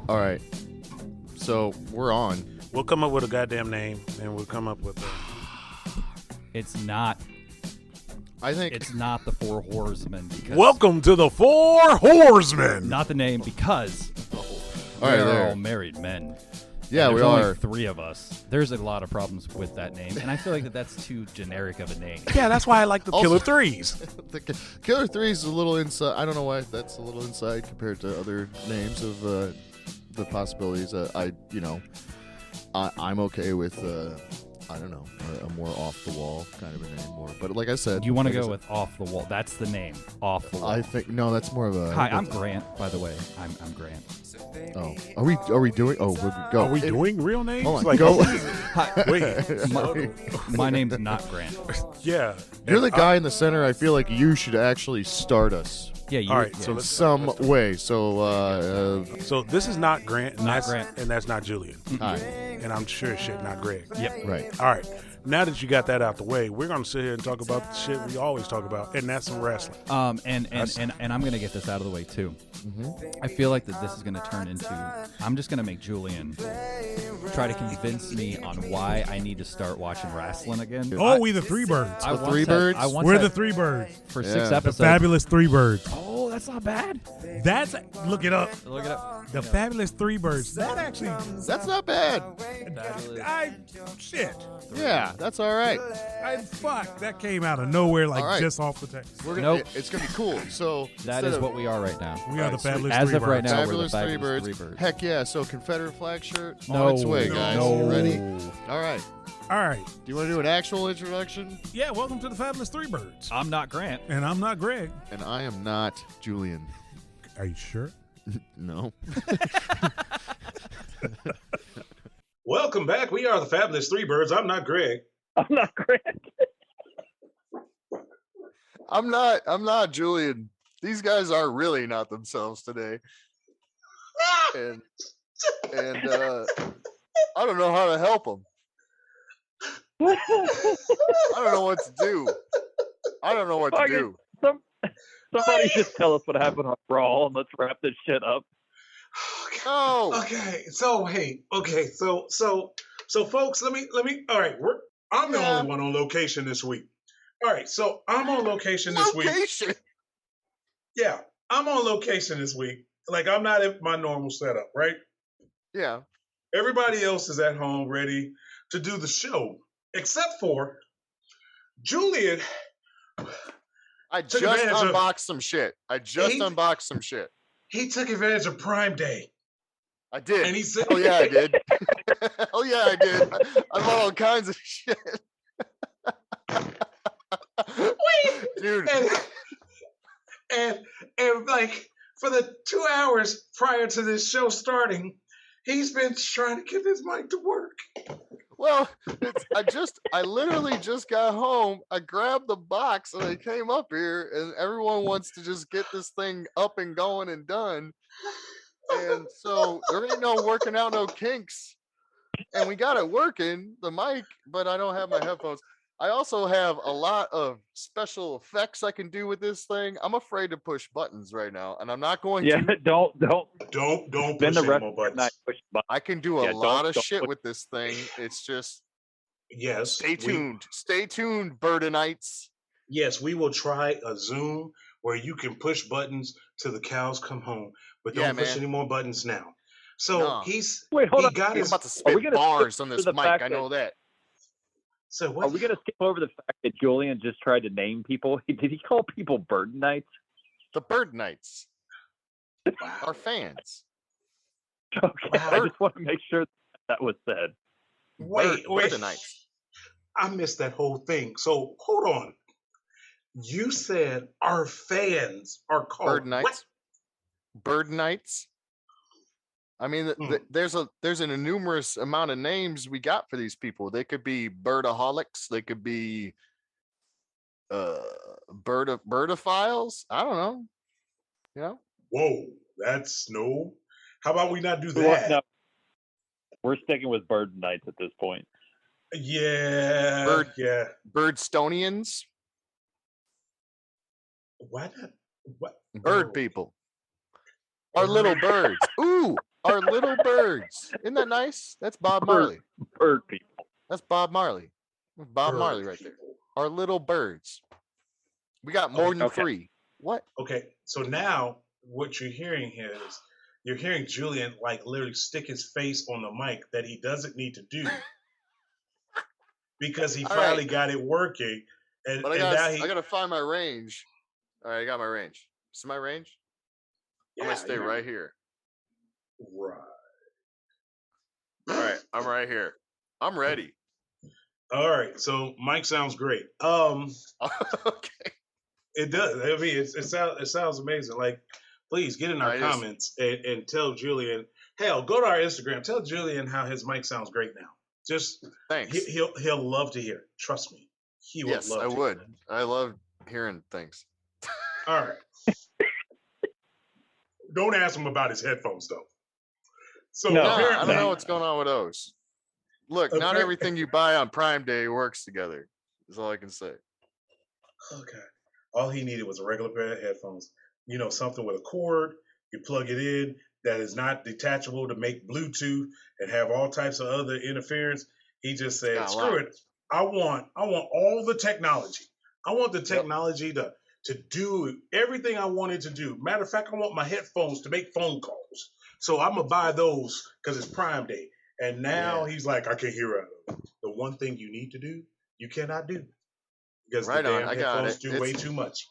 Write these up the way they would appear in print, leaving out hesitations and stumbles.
All right. So we're on. We'll come up with a goddamn name, and we'll come up with a... It's not. I think It's not the Four Horsemen. Because Welcome to the Four Horsemen. Not the name because all right, we're there. all married men. Yeah, And we there's only are. 3 of us. There's a lot of problems with that name, and I feel like that's too generic of a name. Yeah, that's why I like the Also- Killer Threes. The Killer 3 is a little inside. I don't know why that's a little inside compared to other names of the possibilities. I'm okay with. I don't know, a more off the wall kind of a name. More, but like I said, You want to like I go said, with Off the Wall? That's the name. Off the Wall. I think no, that's more of a. Hi, I'm Grant. By the way, I'm Grant. Oh, are we doing? Oh, we'll go. Are we doing real names? Hold on, Like, go. Hi, wait. my name's not Grant. Yeah. You're the guy in the center. I feel like you should actually start us Yeah, you. All right, yeah. so in let's- some way. So, So this is not Grant, and Not that's Grant. and that's not Julian, hi. and I'm sure as shit not Greg. Yep. Right. All right. Now that you got that out the way, we're gonna sit here and talk about the shit we always talk about, and that's some wrestling. And I'm gonna get this out of the way too. I feel like that this is gonna turn into. I'm just gonna make Julian try to convince me on why I need to start watching wrestling again. Oh, we the Threebirds. I The once Threebirds? had- I once We're had- the Threebirds. for Yeah. 6 The episodes. The fabulous Threebirds. Oh, that's not bad. That's look it up. Look it up. The fabulous Threebirds. That actually, That's not bad. shit. Yeah, that's all right. Fuck, that came out of nowhere, like All right. just off the text. We're gonna. Nope. It's gonna be cool. So That instead is of what we are right now. We are the Right, sweet. fabulous As of Threebirds. right now, we're the Fabulous Fabulous Threebirds. Threebirds. Heck yeah! So Confederate flag shirt No. on its way, guys. No. You ready? All right. All right. Do you want to do an actual introduction? Yeah, welcome to the fabulous Threebirds. I'm not Grant. And I'm not Greg. And I am not Julian. Are you sure? No. Welcome back. We are the Fabulous Threebirds. I'm not Greg. I'm not Grant. I'm not Julian. These guys are really not themselves today. And I don't know how to help them. I don't know what to do. I don't know what to Fuck it. do. Somebody just tell us what happened on Brawl and let's wrap this shit up. No. Okay, so folks, let me. All right, I'm the only one on location this week. All right, so I'm on location this week. Location. Yeah, I'm on location this week. Like I'm not at my normal setup, right? Yeah. Everybody else is at home ready to do the show, except for Julian. I Took just advantage of- unboxed some shit. He- Unboxed some shit. He took advantage of Prime Day, I did. and he said, Oh yeah, I did. Oh yeah, I did. I bought all kinds of shit. Dude. and like for the 2 hours prior to this show starting, he's been trying to get his mic to work. Well, I literally just got home. I grabbed the box and I came up here, and everyone wants to just get this thing up and going and done. And so there ain't no working out no kinks. And we got it working, the mic, but I don't have my headphones. I also have a lot of special effects I can do with this thing. I'm afraid to push buttons right now, and I'm not going Yeah, to. don't Don't spend push the any rest more of the night buttons. pushing buttons. I can do a Yeah, lot of don't shit push- with this thing. It's just Yes. stay tuned. Stay tuned, Birdenites. Yes, we will try a Zoom where you can push buttons till the cows come home, but don't Yeah, push man. any more buttons now. So No. Wait, hold he on. got I'm his. about to Are we spit gonna bars skip on to this the mic. fact I know that. So Are what? we going to skip over the fact that Julian just tried to name people? Did he call people bird nights? The Birdenites Wow. are fans. Okay, Wow. I just want to make sure that was said. Wait. Birdenites. I missed that whole thing. So hold on. You said our fans are called Birdenites. what? Birdenites. I mean, there's an numerous amount of names we got for these people. They could be birdaholics. They could be birdophiles. I don't know. You know? Whoa, that's no. How about we not do Well, that? no, we're sticking with bird nights at this point. Yeah. Yeah. Birdstonians. Why not? What? Bird Oh. people. Our little birds. Ooh, Our little birds. Isn't that nice? That's Bob Marley. Bird people. That's Bob Marley. Bob Marley right there. Our little birds. We got more than Okay. 3. What? Okay, so now what you're hearing here is you're hearing Julian like literally stick his face on the mic that he doesn't need to do because he All finally right. got it working, and, But and now he I gotta find my range. All right, I got my range. See my range? I'm gonna stay right here. Right. All right, I'm right here. I'm ready. All right, so Mike sounds great. Okay. It does. I mean, it sounds amazing. Like, please get in our comments and tell Julian. Hell, go to our Instagram. Tell Julian how his mic sounds great now. Just Thanks. He'll love to hear it. Trust me, he would Yes, love. I to would. Hear it. I love hearing things. All right. Don't ask him about his headphones though. So No, I apparently, don't know what's going on with those. Look, not everything you buy on Prime Day works together. Is all I can say. Okay. All he needed was a regular pair of headphones. You know, something with a cord. You plug it in that is not detachable to make Bluetooth and have all types of other interference. He just said, "Screw it. I want all the technology. I want the technology to do everything I wanted to do. Matter of fact, I want my headphones to make phone calls. So I'm gonna buy those because it's Prime Day." And now he's like, "I can hear out of it. The one thing you need to do, you cannot do." Because Right the on, damn I got headphones it. do way too much.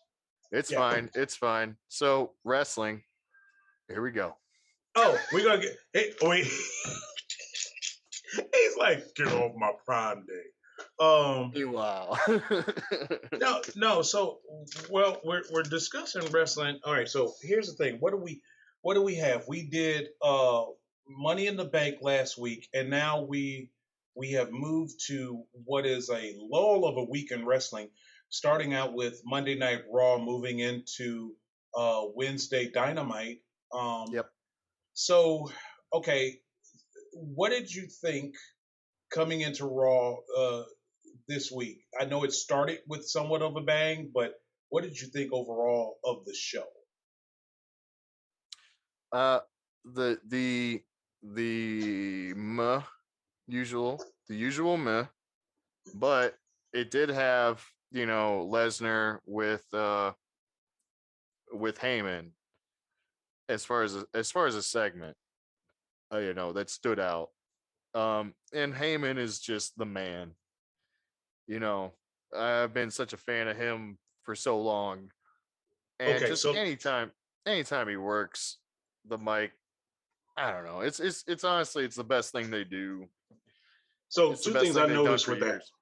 It's fine. It's fine. So wrestling. Here we go. Oh, we're gonna get. Hey, wait. He's like, "Get off my Prime Day." Wow. No. So, well, we're discussing wrestling. All right. So here's the thing. What do we have? We did Money in the Bank last week, and now we have moved to what is a lull of a week in wrestling, starting out with Monday Night Raw, moving into Wednesday Dynamite. Yep. So, okay, what did you think coming into Raw this week? I know it started with somewhat of a bang, but what did you think overall of the show? The meh, the usual meh, but it did have, Lesnar with Heyman as far as a segment, that stood out. And Heyman is just the man. I've been such a fan of him for so long, and Okay, just so anytime he works the mic, I don't know. It's honestly, it's the best thing they do. It's the two best things thing I they've done noticed for with that. years.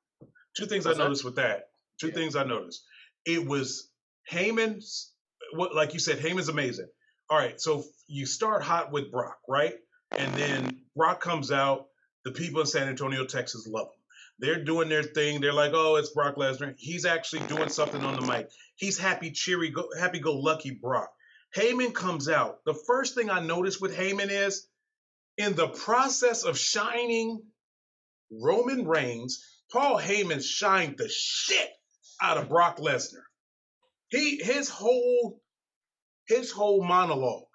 Two things What's I that? noticed with that. Two things I noticed. It was Heyman's, like you said, Heyman's amazing. All right, so you start hot with Brock, right? And then Brock comes out. The people in San Antonio, Texas love him. They're doing their thing. They're like, "Oh, it's Brock Lesnar." He's actually doing something on the mic. He's happy, cheery, happy-go-lucky Brock. Heyman comes out. The first thing I noticed with Heyman is, in the process of shining Roman Reigns, Paul Heyman shined the shit out of Brock Lesnar. His whole monologue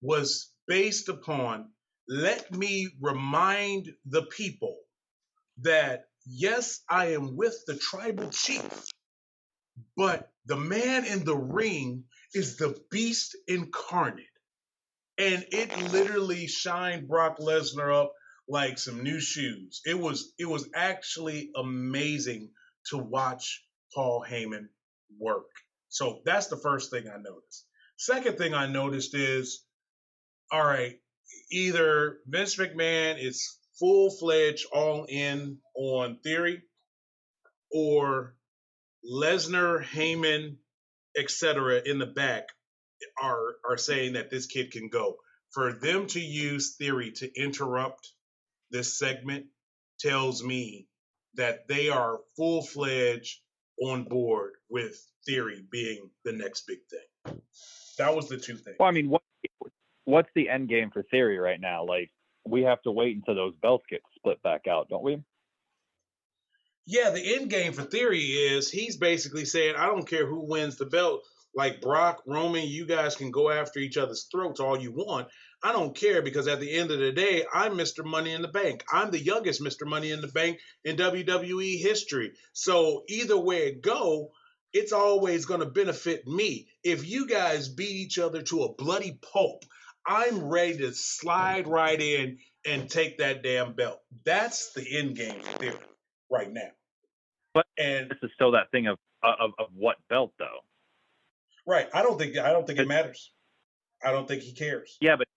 was based upon, let me remind the people that yes, I am with the tribal chief, but the man in the ring is the beast incarnate. And it literally shined Brock Lesnar up like some new shoes. It was actually amazing to watch Paul Heyman work. So that's the first thing I noticed. Second thing I noticed is, all right, either Vince McMahon is full-fledged all in on Theory, or Lesnar, Heyman, etc. in the back are saying that this kid can go. For them to use Theory to interrupt this segment tells me that they are full-fledged on board with Theory being the next big thing. That was the two things. Well, I mean, what's the end game for Theory right now? Like, we have to wait until those belts get split back out, don't we? Yeah, the end game for Theory is he's basically saying, I don't care who wins the belt. Like Brock, Roman, you guys can go after each other's throats all you want. I don't care because at the end of the day, I'm Mr. Money in the Bank. I'm the youngest Mr. Money in the Bank in WWE history. So either way it go, it's always going to benefit me. If you guys beat each other to a bloody pulp, I'm ready to slide right in and take that damn belt. That's the end game theory right now. But And this is still that thing of what belt though. right, I don't think it matters. I don't think he cares. Yeah, but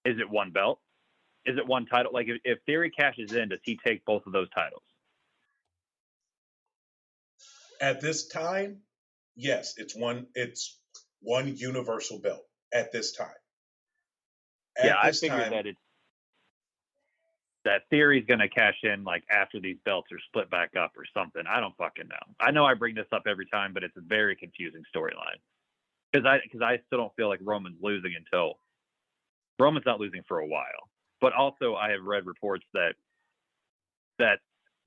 is it one belt? Is it one title? Like if Theory cashes in, does he take both of those titles? At this time, yes, it's one universal belt at this time. I figured that Theory's going to cash in like after these belts are split back up or something. I don't fucking know. I know I bring this up every time, but it's a very confusing storyline because I still don't feel like Roman's losing until Roman's not losing for a while. But also, I have read reports that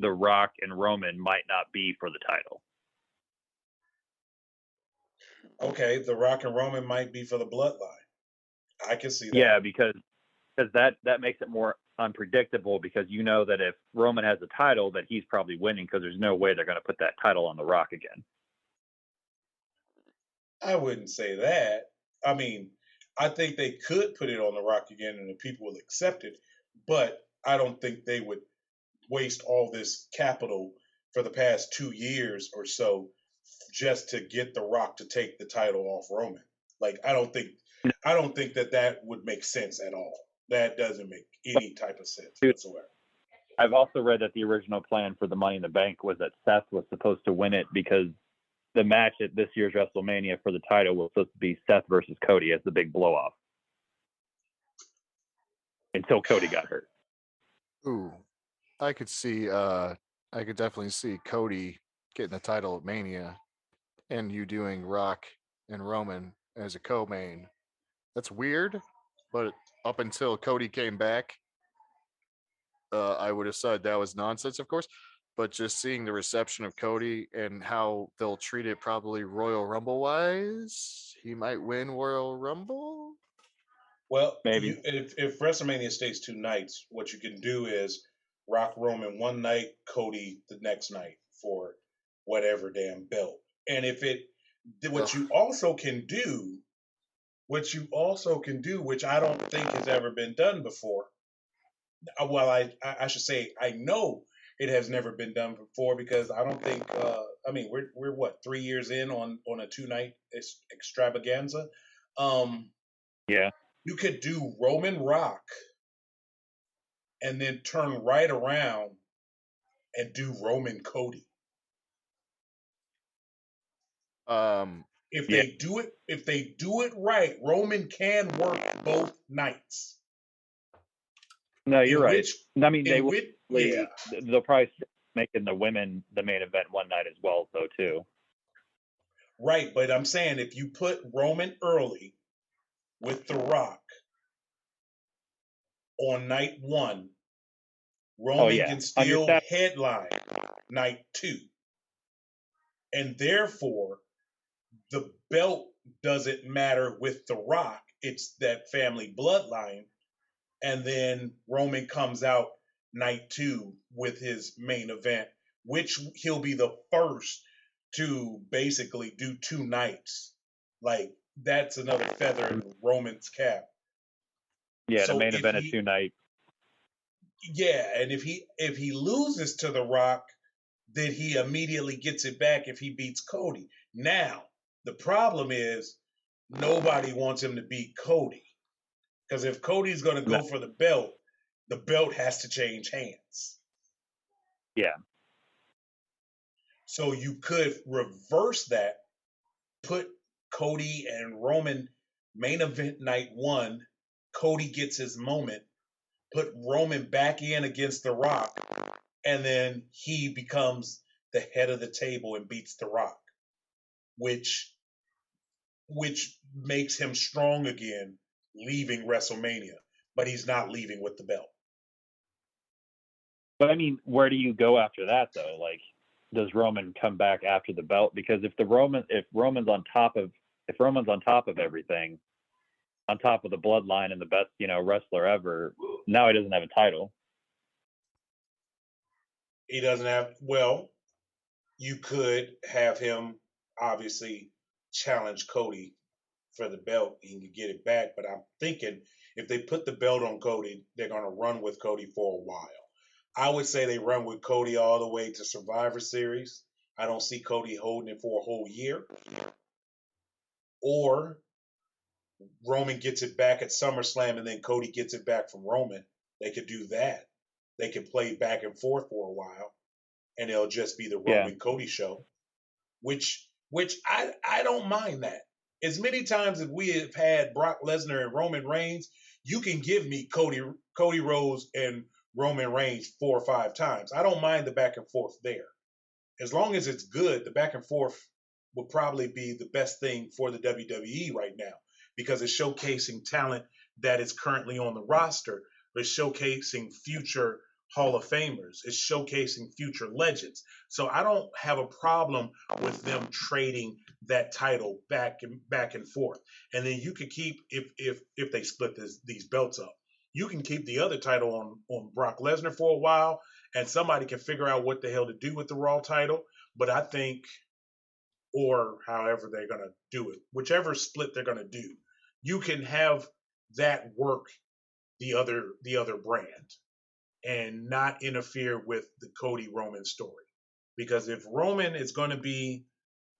The Rock and Roman might not be for the title. Okay, The Rock and Roman might be for the bloodline. I can see that. Yeah, because that makes it more unpredictable because you know that if Roman has a title that he's probably winning because there's no way they're going to put that title on The Rock again. I wouldn't say that. I mean, I think they could put it on The Rock again and the people will accept it, but I don't think they would waste all this capital for the past 2 years or so just to get The Rock to take the title off Roman. Like, I don't think that would make sense at all. That doesn't make any type of sense whatsoever. I've also read that the original plan for the Money in the Bank was that Seth was supposed to win it because the match at this year's WrestleMania for the title was supposed to be Seth versus Cody as the big blow-off. Until Cody got hurt. Ooh, I could definitely see Cody getting the title at Mania and you doing Rock and Roman as a co-main. That's weird, but up until Cody came back, I would have said that was nonsense, of course. But just seeing the reception of Cody and how they'll treat it probably Royal Rumble wise, he might win Royal Rumble. Well, maybe if WrestleMania stays 2 nights, what you can do is Rock Roman one night, Cody the next night for whatever damn belt. And what you also can do, which I don't think has ever been done before. Well, I should say I know it has never been done before because I don't think. I mean, we're what 3 years in on a 2-night extravaganza. Yeah. You could do Roman Rock and then turn right around and do Roman Cody. If they do it right, Roman can work both nights. No, you're right. They'll probably making the women the main event one night as well, though, too. Right, but I'm saying if you put Roman early with The Rock on night 1, Roman can still headline night 2. And therefore, the belt doesn't matter with The Rock. It's that family bloodline. And then Roman comes out night 2 with his main event, which he'll be the first to basically do 2 nights. Like, that's another feather in Roman's cap. Yeah, so the main event at 2 nights. Yeah, and if he loses to The Rock, then he immediately gets it back if he beats Cody. Now, the problem is nobody wants him to beat Cody. Because if Cody's going to go for the belt has to change hands. Yeah. So you could reverse that, put Cody and Roman main event night 1, Cody gets his moment, put Roman back in against The Rock, and then he becomes the head of the table and beats The Rock, which makes him strong again, leaving WrestleMania, but he's not leaving with the belt. But I mean, where do you go after that though? Like, does Roman come back after the belt? Because if Roman's on top of everything, on top of the bloodline and the best, wrestler ever. Now he doesn't have a title. He doesn't have. Well, you could have him obviously challenge Cody for the belt. He can get it back, but I'm thinking if they put the belt on Cody, they're going to run with Cody for a while. I would say they run with Cody all the way to Survivor Series. I don't see Cody holding it for a whole year. Or Roman gets it back at SummerSlam and then Cody gets it back from Roman. They could do that. They could play back and forth for a while, and it'll just be the Roman Cody show, which I don't mind that. As many times as we have had Brock Lesnar and Roman Reigns, you can give me Cody Rhodes and Roman Reigns 4 or 5 times. I don't mind the back and forth there. As long as it's good, the back and forth would probably be the best thing for the WWE right now because it's showcasing talent that is currently on the roster. It's showcasing future Hall of Famers. It's showcasing future legends. So I don't have a problem with them trading that title back and forth. And then you could keep if they split these belts up. You can keep the other title on Brock Lesnar for a while, and somebody can figure out what the hell to do with the Raw title. But I think, or however they're going to do it, whichever split they're going to do, you can have that work the other brand and not interfere with the Cody Roman story. Because if Roman is going to be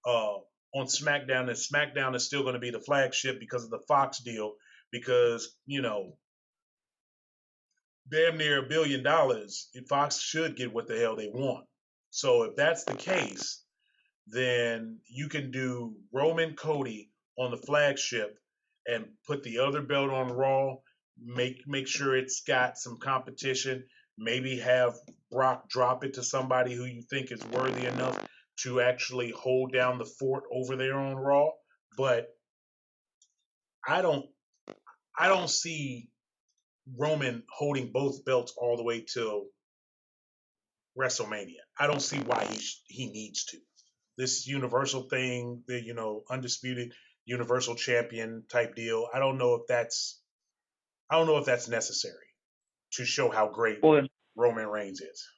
on SmackDown, and SmackDown is still going to be the flagship because of the Fox deal, because, damn near $1 billion, Fox should get what the hell they want. So if that's the case, then you can do Roman Cody on the flagship and put the other belt on Raw, make sure it's got some competition, maybe have Brock drop it to somebody who you think is worthy enough to actually hold down the fort over there on Raw. But I don't see Roman holding both belts all the way till WrestleMania. I don't see why he needs to. This Universal thing, the undisputed Universal Champion type deal. I don't know if that's necessary to show how great Roman Reigns is.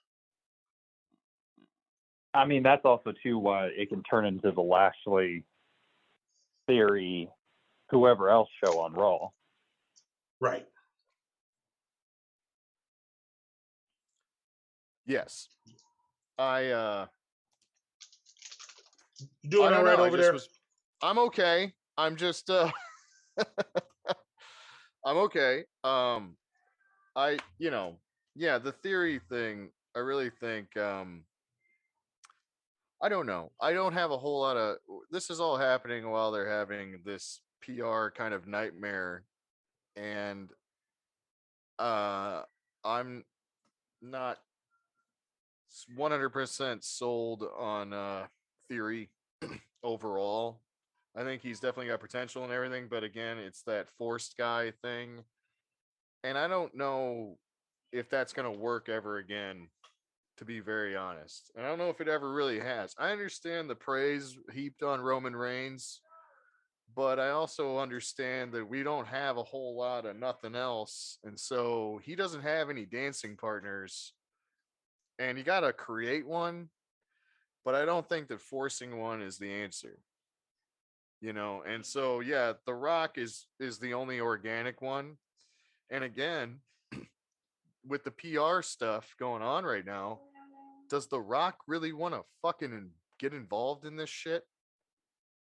I mean, that's also too why it can turn into the Lashley Theory, whoever else show on Raw. Right. Yes. You doing all right over there? I'm okay. I'm just I'm okay. The theory thing, I really think I don't know. I don't have a whole lot of this is all happening while they're having this PR kind of nightmare, and I'm not 100% sold on Theory overall. I think he's definitely got potential and everything, but again, it's that forced guy thing. And I don't know if that's going to work ever again, to be very honest. And I don't know if it ever really has. I understand the praise heaped on Roman Reigns, but I also understand that we don't have a whole lot of nothing else. And so he doesn't have any dancing partners. And you got to create one, but I don't think that forcing one is the answer. And so The Rock is the only organic one. And again, with the PR stuff going on right now, does The Rock really want to fucking get involved in this shit?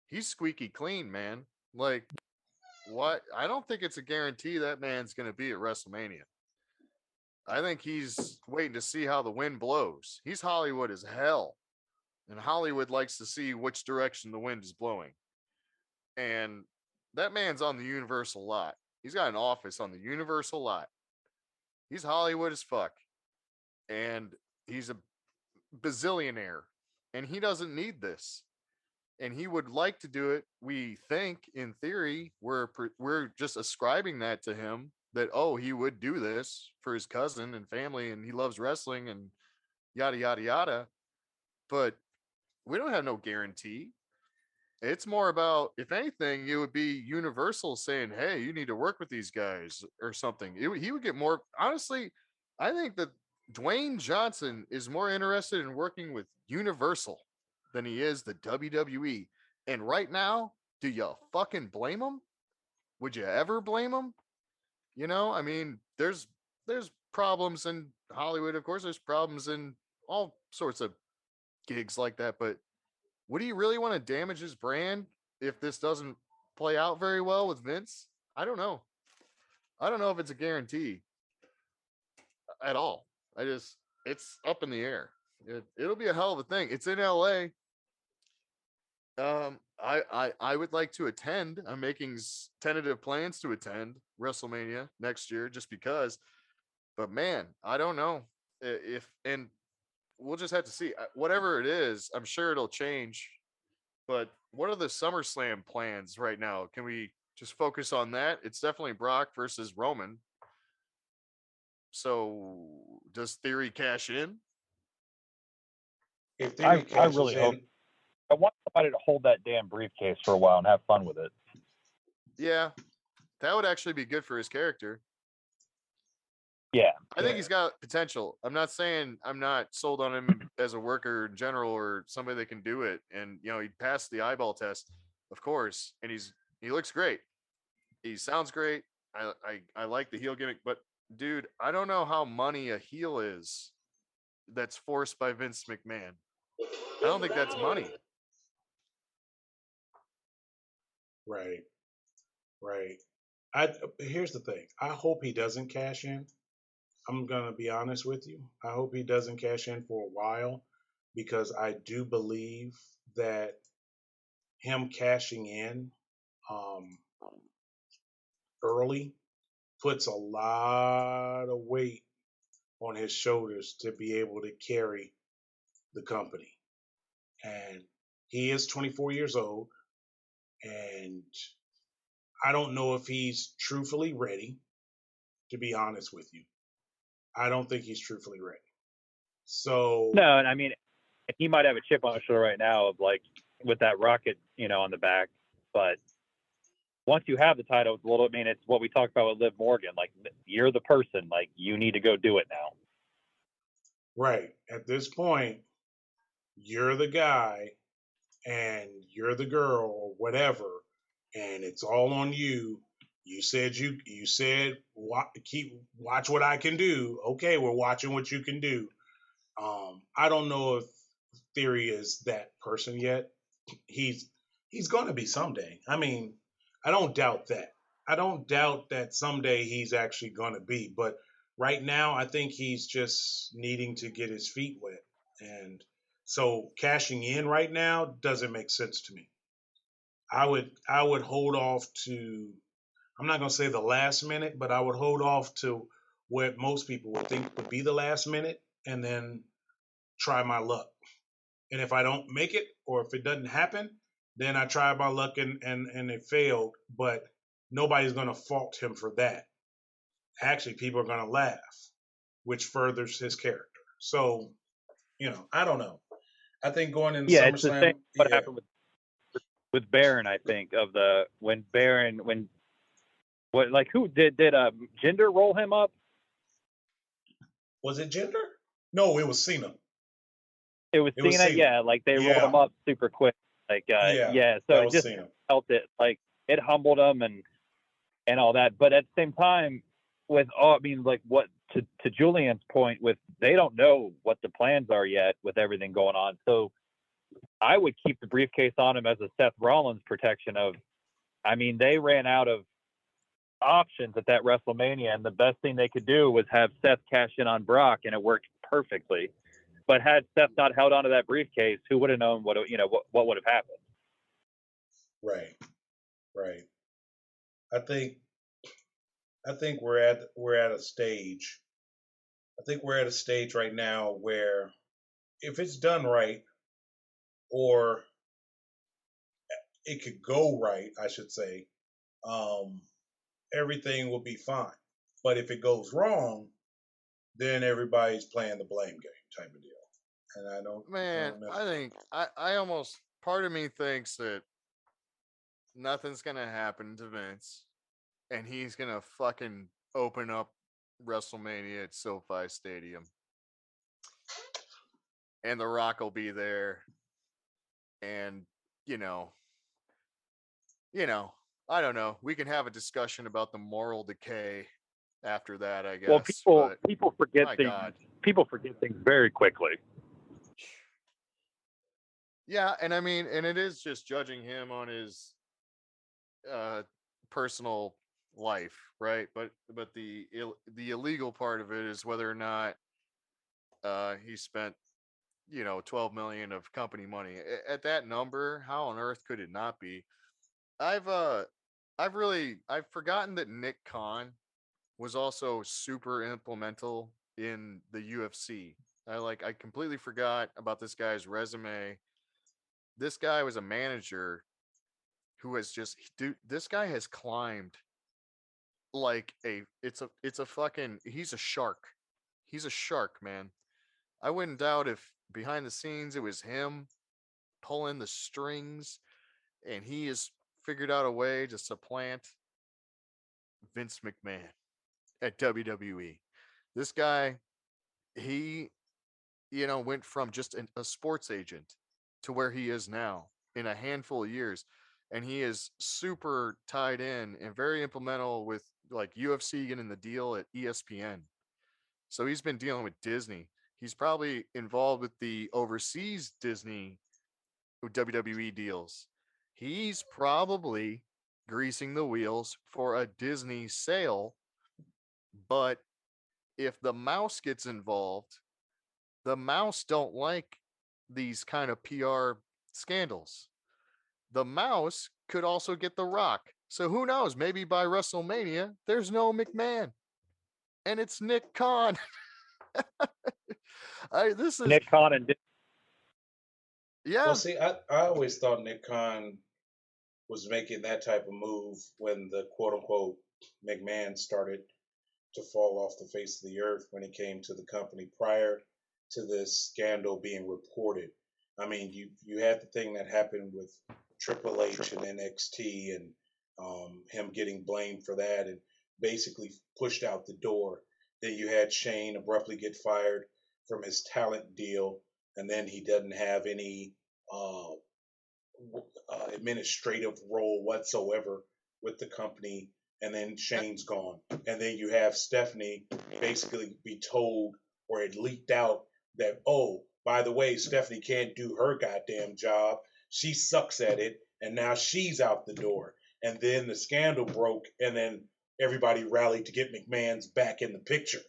He's squeaky clean, man. Like, what? I don't think it's a guarantee that man's going to be at WrestleMania. I think he's waiting to see how the wind blows. He's Hollywood as hell. And Hollywood likes to see which direction the wind is blowing. And that man's on the Universal lot. He's got an office on the Universal lot. He's Hollywood as fuck. And he's a bazillionaire. And he doesn't need this. And he would like to do it. We think, in theory, we're just ascribing that to him, that, he would do this for his cousin and family, and he loves wrestling and yada, yada, yada. But we don't have no guarantee. It's more about, if anything, it would be Universal saying, "Hey, you need to work with these guys" or something. He would get more. Honestly, I think that Dwayne Johnson is more interested in working with Universal than he is the WWE. And right now, do you fucking blame him? Would you ever blame him? I mean, there's problems in Hollywood, of course. There's problems in all sorts of gigs like that, but would he really want to damage his brand if this doesn't play out very well with Vince? I don't know. I don't know if it's a guarantee at all. It's up in the air. It'll be a hell of a thing. It's in LA. I would like to attend. I'm making tentative plans to attend WrestleMania next year just because. But man, I don't know if, and we'll just have to see. Whatever it is, I'm sure it'll change. But what are the SummerSlam plans right now? Can we just focus on that? It's definitely Brock versus Roman. So does Theory cash in? If Theory I cashes really hope. in, I want somebody to hold that damn briefcase for a while and have fun with it. Yeah, that would actually be good for his character. Yeah. I think he's got potential. I'm not saying I'm not sold on him as a worker in general or somebody that can do it. And he passed the eyeball test, of course, and he looks great. He sounds great. I like the heel gimmick, but dude, I don't know how money a heel is that's forced by Vince McMahon. I don't think that's money. right, right. Here's the thing. I hope he doesn't cash in. I'm gonna be honest with you. I hope he doesn't cash in for a while because I do believe that him cashing in um, early puts a lot of weight on his shoulders to be able to carry the company. And he is 24 years old, and I don't know if he's truthfully ready, to be honest with you. I don't think he's truthfully ready. So, No, and I mean, he might have a chip on his shoulder right now of like with that rocket, on the back. But once you have the title, it's a little. I mean, it's what we talked about with Liv Morgan. Like you're the person. Like you need to go do it now. right, at this point, you're the guy and you're the girl or whatever, and it's all on you. You said watch what I can do. Okay, we're watching what you can do. I don't know if Theory is that person yet. He's he's gonna be someday. I mean, I don't doubt that. I don't doubt that someday he's actually gonna be, but right now I think he's just needing to get his feet wet. And so cashing in right now doesn't make sense to me. I would hold off to, I'm not gonna say the last minute, but I would hold off to what most people would think would be the last minute and then try my luck. And if I don't make it or if it doesn't happen, then I tried my luck and it failed. But nobody's going to fault him for that. Actually, people are going to laugh, which furthers his character. So, I don't know. I think going into Yeah, it's the SummerSlam, same. What yeah. happened with Baron? I think of the when Baron what like who did Jinder roll him up? Was it Gender? No, it was Cena. It was Cena. Yeah, like they rolled him up super quick. Like Yeah, so that it was just Cena. felt it like it humbled him and all that. But at the same time, with all I mean, like what to Julian's point, with they don't know what the plans are yet with everything going on. So I would keep the briefcase on him as a Seth Rollins protection of. I mean, they ran out of options at that WrestleMania, and the best thing they could do was have Seth cash in on Brock, and it worked perfectly. But had Seth not held onto that briefcase, who would have known what would have happened? Right, right. I think we're at a stage. I think we're at a stage right now where if it's done right, or it could go right, I should say, um, everything will be fine. But if it goes wrong, then everybody's playing the blame game type of deal. And I don't Man, know. I think I almost, part of me thinks that nothing's gonna happen to Vince, and he's gonna fucking open up WrestleMania at SoFi Stadium, and The Rock will be there, and you know, you know, I don't know. We can have a discussion about the moral decay after that, I Well, guess. people But people forget my things. God, People forget things very quickly. yeah, and I mean, and it is just judging him on his uh personal life, right? But the illegal part of it is whether or not he spent 12 million of company money. At that number, how on earth could it not be? I've uh I've forgotten that Nick Khan was also super implemental in the UFC. I completely forgot about this guy's resume. This guy was a manager who has just dude, this guy has climbed like it's a fucking he's a shark. He's a shark, man. I wouldn't doubt if behind the scenes it was him pulling the strings and he has figured out a way to supplant Vince McMahon at WWE. This guy, he went from just a sports agent to where he is now in a handful of years. And he is super tied in and very implemental with like UFC getting the deal at ESPN. So he's been dealing with Disney. He's probably involved with the overseas Disney WWE deals. He's probably greasing the wheels for a Disney sale. But if the mouse gets involved, the mouse don't like these kind of PR scandals. The mouse could also get the Rock. So who knows? Maybe by WrestleMania, there's no McMahon, and it's Nick Khan. This is Nick Khan and Well, yeah, see, I always thought Nick Khan was making that type of move when the quote unquote McMahon started to fall off the face of the earth when he came to the company prior to this scandal being reported. I mean, you had the thing that happened with Triple H and NXT and him getting blamed for that and basically pushed out the door. Then you had Shane abruptly get fired from his talent deal, and then he doesn't have any uh, administrative role whatsoever with the company. And then Shane's gone. And then you have Stephanie basically be told or it leaked out that, oh, by the way, Stephanie can't do her goddamn job. She sucks at it. And now she's out the door. And then the scandal broke. And then everybody rallied to get McMahon's back in the picture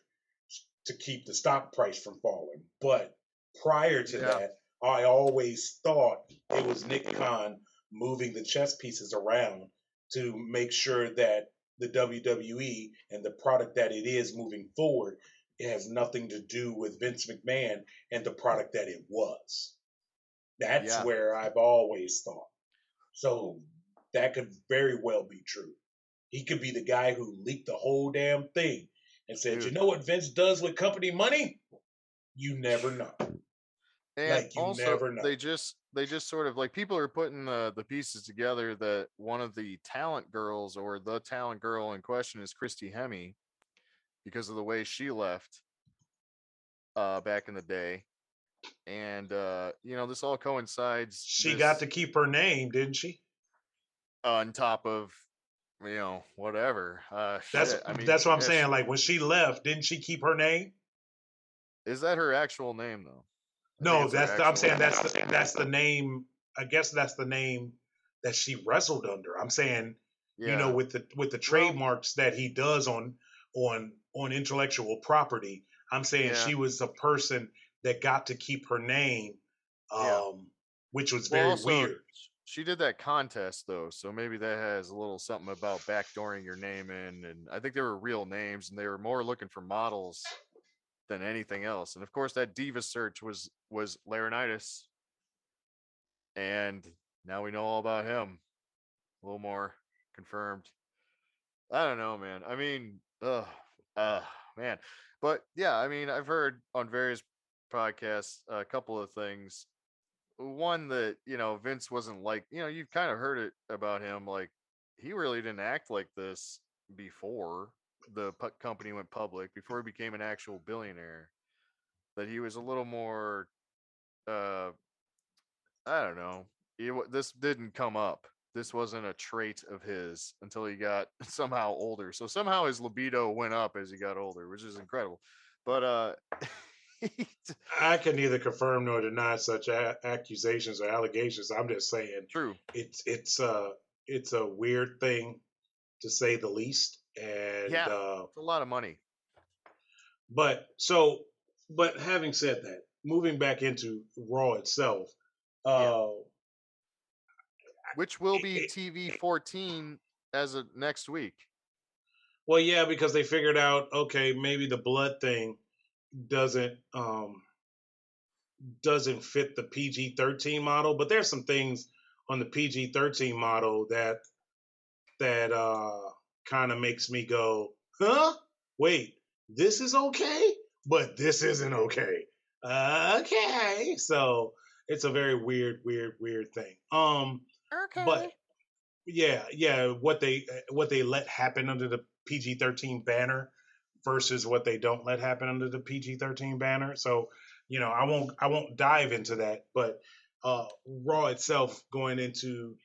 to keep the stock price from falling. But prior to yeah, that, I always thought it was Nick Khan moving the chess pieces around to make sure that the WWE and the product that it is moving forward, it has nothing to do with Vince McMahon and the product that it was. That's yeah, where I've always thought. So that could very well be true. He could be the guy who leaked the whole damn thing and said, you dude. know what Vince does with company money? You never know. And Like, you also, never know. they just sort of like people are putting the pieces together that one of the talent girls or the talent girl in question is Christy Hemme because of the way she left back in the day. And this all coincides She got this to keep her name, didn't she? on top of whatever That's shit. I mean, that's what I'm yeah, saying. Like when she left, didn't she keep her name? is that her actual name though? I think No, it's her I'm actual saying name. that's the name. I guess that's the name that she wrestled under. I'm saying, Yeah. with the Well, trademarks that he does on intellectual property, I'm saying yeah. she was a person that got to keep her name, Yeah. um, which was Well, very also, weird. she did that contest though, so maybe that has a little something about backdooring your name in. And I think they were real names, and they were more looking for models than anything else. And of course, that diva search was Laurinaitis, and now we know all about him. A little more confirmed. I don't know, man. I mean, uh, man. But yeah, I mean, I've heard on various podcasts a couple of things one that, Vince wasn't like, you've kind of heard it about him. Like, he really didn't act like this before the company went public, before he became an actual billionaire. That he was a little more, uh, I don't know. This didn't come up. This wasn't a trait of his until he got somehow older. So somehow his libido went up as he got older, which is incredible. But I can neither confirm nor deny such accusations or allegations. I'm just saying true. it's a weird thing to say the least. And Yeah, it's a lot of money. But having said that, moving back into Raw itself, which will be TV 14 as of next week. Well, yeah, because they figured out, okay, maybe the blood thing doesn't fit the PG-13 model, but there's some things on the PG-13 model that kind of makes me go, huh? Wait, this is okay, but this isn't okay. Okay, so it's a very weird thing. Okay. But yeah, what they let happen under the PG-13 banner versus what they don't let happen under the PG-13 banner. So, I won't dive into that, but Raw itself going into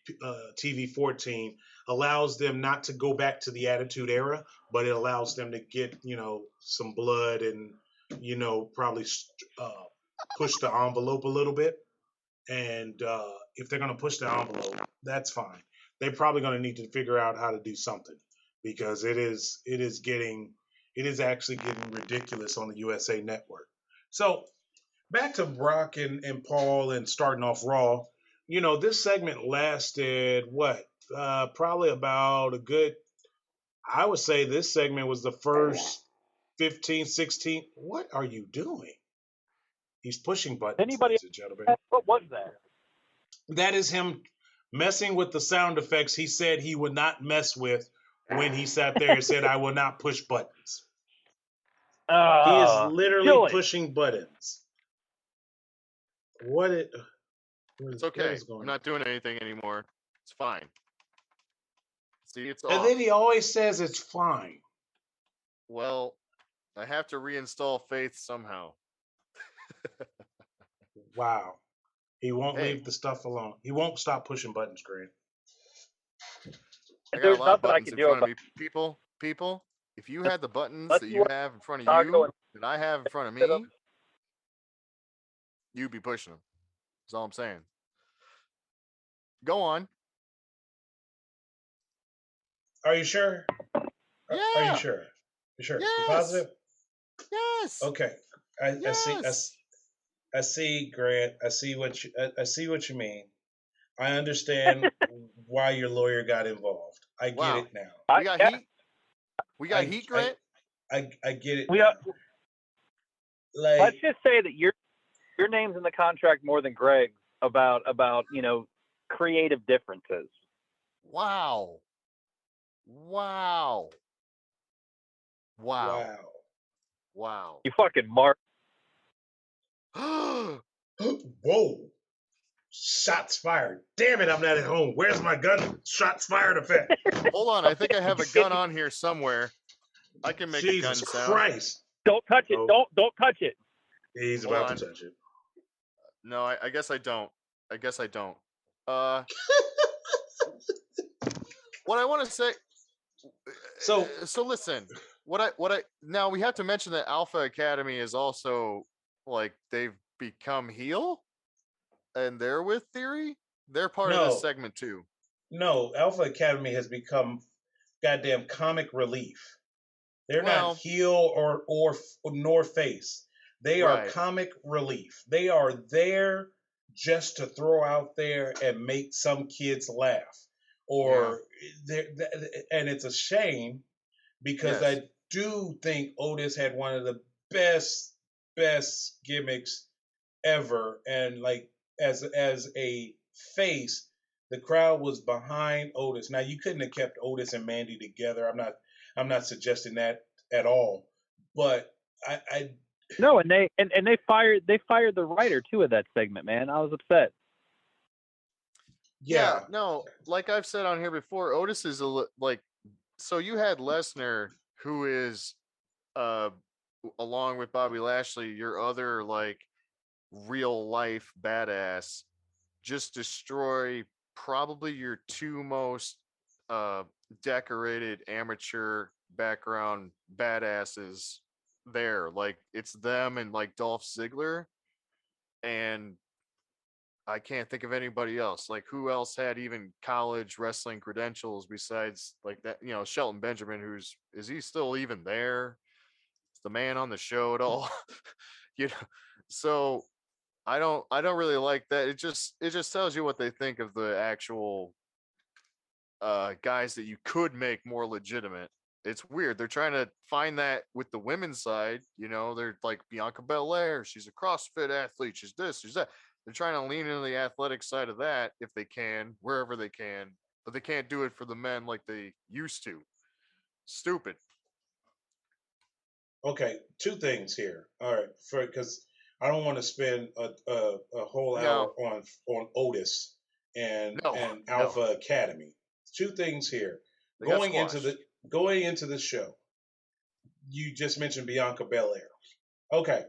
TV 14 allows them not to go back to the Attitude Era, but it allows them to get, some blood and, probably push the envelope a little bit. And if they're going to push the envelope, that's fine. They're probably going to need to figure out how to do something, because it is actually getting ridiculous on the USA Network. So back to Brock and Paul and starting off Raw. This segment lasted probably about a good, I would say this segment was the first 15, 16. What are you doing? He's pushing buttons. Anybody? What was that? That is him messing with the sound effects he said he would not mess with when he sat there and said, I will not push buttons. He is literally pushing buttons. It's okay. I'm not doing anything anymore. It's fine. See, it's off. And then he always says it's fine. Well, I have to reinstall Faith somehow. Wow. He won't leave the stuff alone. He won't stop pushing buttons, Grant. I got a lot of buttons in front of me. People, if you had the buttons that you have in front of you that I have in front of me, you'd be pushing them. That's all I'm saying. Go on. Are you sure? Yeah. Are you sure? You sure? Yes. You positive? Yes. Okay. I see, Grant. I see what you mean. I understand why your lawyer got involved. I get it now. We got heat. We got heat, Grant. I get it. Let's just say that your name's in the contract more than Greg's about creative differences. Wow. You fucking mark. Whoa. Shots fired. Damn it, I'm not at home. Where's my gun? Shots fired effect. Hold on, I think I have a gun on here somewhere. I can make a gun sound. Jesus Christ. Don't touch it. Oh. Don't touch it. He's about to touch it. No, I guess I don't. What I want to say. So listen. Now we have to mention that Alpha Academy is also like they've become heel, and they're with Theory. They're part of this segment too. No, Alpha Academy has become goddamn comic relief. They're not heel or nor face. They are comic relief. They are there just to throw out there and make some kids laugh. And it's a shame because I do think Otis had one of the best gimmicks ever, and like as a face, the crowd was behind Otis. Now you couldn't have kept Otis and Mandy together. I'm not suggesting that at all, but I no, and they fired the writer too of that segment, man. I was upset. Yeah. No, like I've said on here before, Otis is like, so you had Lesnar, who is, uh, along with Bobby Lashley, your other like real life badass, just destroy probably your two most uh decorated amateur background badasses there. Like it's them and like Dolph Ziggler, and I can't think of anybody else. Like who else had even college wrestling credentials besides like that, Shelton Benjamin, who's is he still even there? Is the man on the show at all? you know. So I don't really like that. It just tells you what they think of the actual guys that you could make more legitimate. It's weird. They're trying to find that with the women's side. They're like Bianca Belair. She's a CrossFit athlete. She's this. She's that. They're trying to lean into the athletic side of that if they can, wherever they can, but they can't do it for the men like they used to. Stupid. Okay, two things here. All right, because I don't want to spend a whole hour No, on Otis and no, and no. Alpha Academy. Two things here. They got Going into squashed. the going into the show, you just mentioned Bianca Belair. Okay,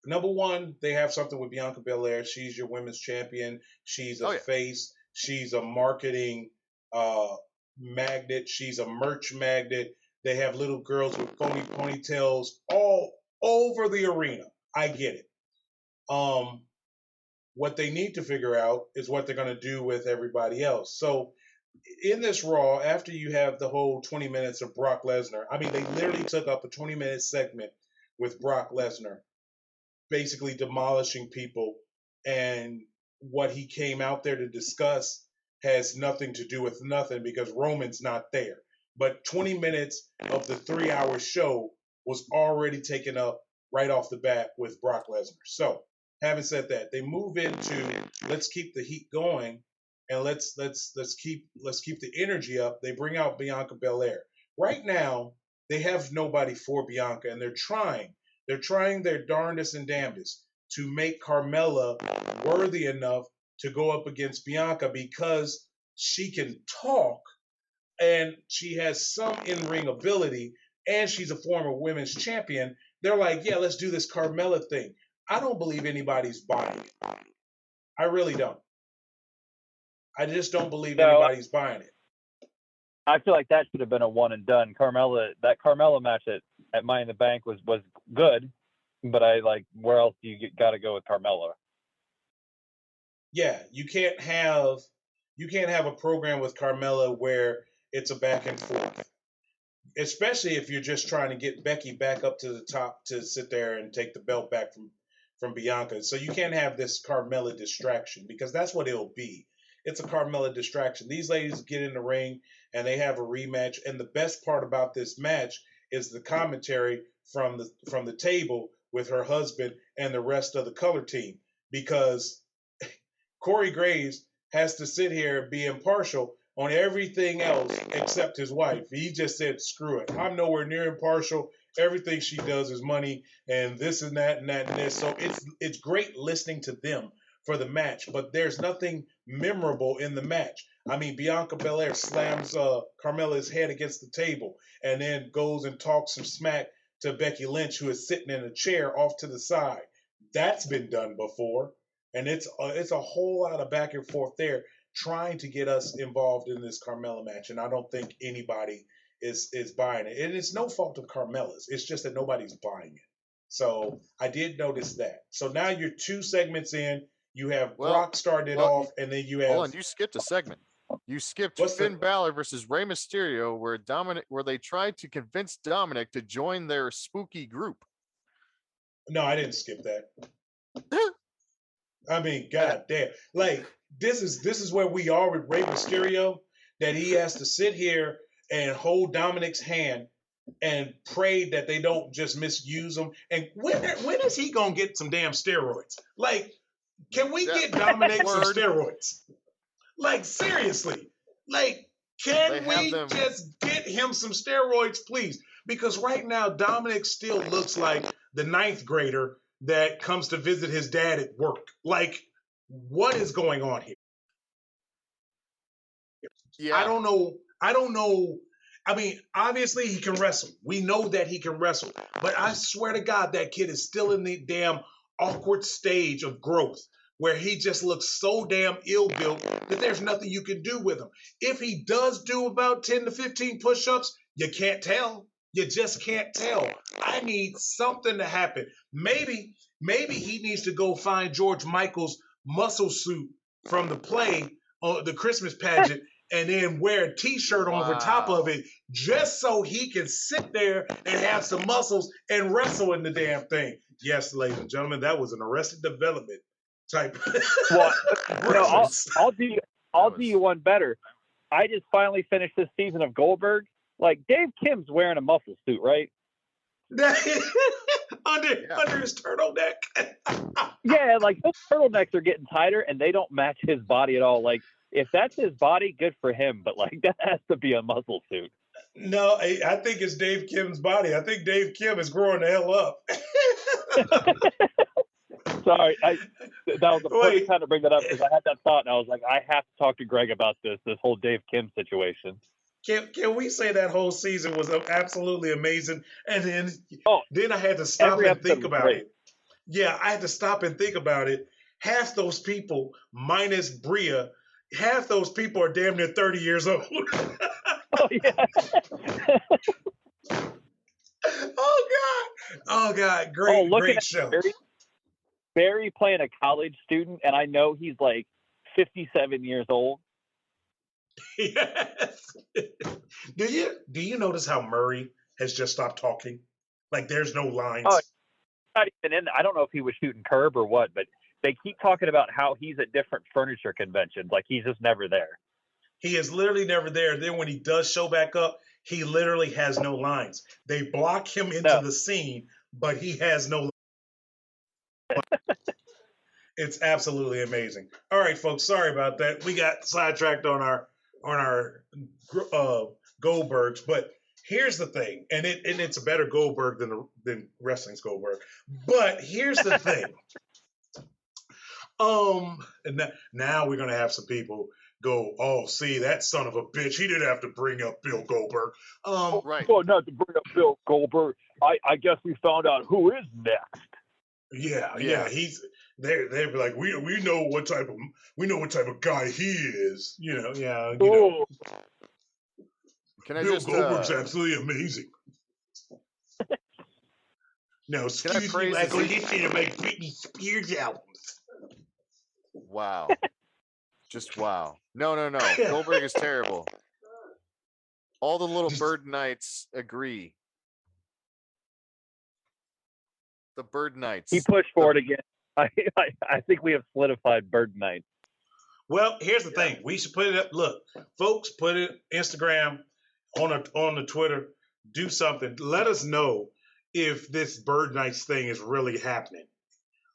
number one, they have something with Bianca Belair. She's your women's champion. She's a Oh yeah. face. She's a marketing uh, magnet. She's a merch magnet. They have little girls with phony ponytails all over the arena. I get it. Um, what they need to figure out is what they're going to do with everybody else. So in this Raw, after you have the whole 20 minutes of Brock Lesnar, I mean, they literally took up a 20-minute segment with Brock Lesnar, basically demolishing people. And what he came out there to discuss has nothing to do with nothing because Roman's not there. But 20 minutes of the 3-hour show was already taken up right off the bat with Brock Lesnar. So, having said that, they move into let's keep the heat going and let's keep the energy up. They bring out Bianca Belair. Right now, they have nobody for Bianca, and they're trying. They're trying their darndest and damnedest to make Carmella worthy enough to go up against Bianca because she can talk and she has some in-ring ability and she's a former women's champion. They're like, yeah, let's do this Carmella thing. I don't believe anybody's buying it. I really don't. I just don't believe anybody's buying it. I feel like that should have been a one and done. That Carmella match at Money in the Bank was good, but I like where else do you got to go with Carmella? Yeah, you can't have a program with Carmella where it's a back and forth. Especially if you're just trying to get Becky back up to the top to sit there and take the belt back from Bianca. So you can't have this Carmella distraction because that's what it'll be. It's a Carmella distraction. These ladies get in the ring and they have a rematch. And the best part about this match is the commentary from the table with her husband and the rest of the color team because Corey Graves has to sit here and be impartial on everything else except his wife. He just said, screw it. I'm nowhere near impartial. Everything she does is money and this and that and that and this. So it's great listening to them for the match, but there's nothing memorable in the match. I mean, Bianca Belair slams Carmella's head against the table and then goes and talks some smack to Becky Lynch, who is sitting in a chair off to the side. That's been done before. And it's a whole lot of back and forth there trying to get us involved in this Carmella match. And I don't think anybody is buying it. And it's no fault of Carmella's. It's just that nobody's buying it. So I did notice that. So now you're 2 segments in. You have Brock starting it off, and then you have... Hold on, you skipped a segment. You skipped Finn Balor versus Rey Mysterio, where they tried to convince Dominic to join their spooky group. No, I didn't skip that. I mean, god damn. Like, this is where we are with Rey Mysterio, that he has to sit here and hold Dominic's hand and pray that they don't just misuse him. And when is he going to get some damn steroids? Like, can we get Dominic some steroids? Like, seriously. Like, can we just get him some steroids, please? Because right now, Dominic still looks like the 9th grader that comes to visit his dad at work. Like, what is going on here? Yeah. I don't know. I mean, obviously he can wrestle. We know that he can wrestle. But I swear to God, that kid is still in the damn awkward stage of growth where he just looks so damn ill-built that there's nothing you can do with him. If he does do about 10 to 15 push-ups, you can't tell. You just can't tell. I need something to happen. Maybe he needs to go find George Michael's muscle suit from the play, the Christmas pageant, and then wear a t-shirt over top of it just so he can sit there and have some muscles and wrestle in the damn thing. Yes, ladies and gentlemen, that was an Arrested Development type. Well, reference. I'll do you one better. I just finally finished this season of Goldberg. Like, Dave Kim's wearing a muscle suit, right? under his turtleneck. Yeah, like those turtlenecks are getting tighter and they don't match his body at all. Like, if that's his body, good for him. But like, that has to be a muscle suit. No, I think it's Dave Kim's body. I think Dave Kim is growing the hell up. Sorry, that was the perfect time to bring that up because I had that thought and I was like, I have to talk to Greg about this whole Dave Kim situation. Can we say that whole season was absolutely amazing? And then I had to stop and think about it. Yeah, I had to stop and think about it. Half those people, minus Bria, half those people are damn near 30 years old. Oh, yeah. Oh, God. Great show. Barry playing a college student, and I know he's like 57 years old. Yes. Do you notice how Murray has just stopped talking? Like there's no lines. Oh, not even in. I don't know if he was shooting curb or what, but they keep talking about how he's at different furniture conventions. Like he's just never there. He is literally never there. Then when he does show back up, he literally has no lines. They block him into the scene, but he has no. It's absolutely amazing. All right, folks. Sorry about that. We got sidetracked on our Goldbergs, but here's the thing, and it's a better Goldberg than wrestling's Goldberg. But here's the thing. And now we're gonna have some people go, oh, see, that son of a bitch, he didn't have to bring up Bill Goldberg. Right. Well, not to bring up Bill Goldberg. I guess we found out who is next. Yeah. They're like, we know what type of guy he is. You know. Can I Bill just Goldberg's absolutely amazing. No, excuse me, like listen to my Britney Spears albums. Wow. Just wow. No. Goldberg is terrible. All the little Bird Knights agree. The Bird Knights. He pushed for it again. I think we have solidified Bird Knights. Well, here's the thing. We should put it up. Look, folks, put it Instagram, on the Twitter. Do something. Let us know if this Bird Knights thing is really happening.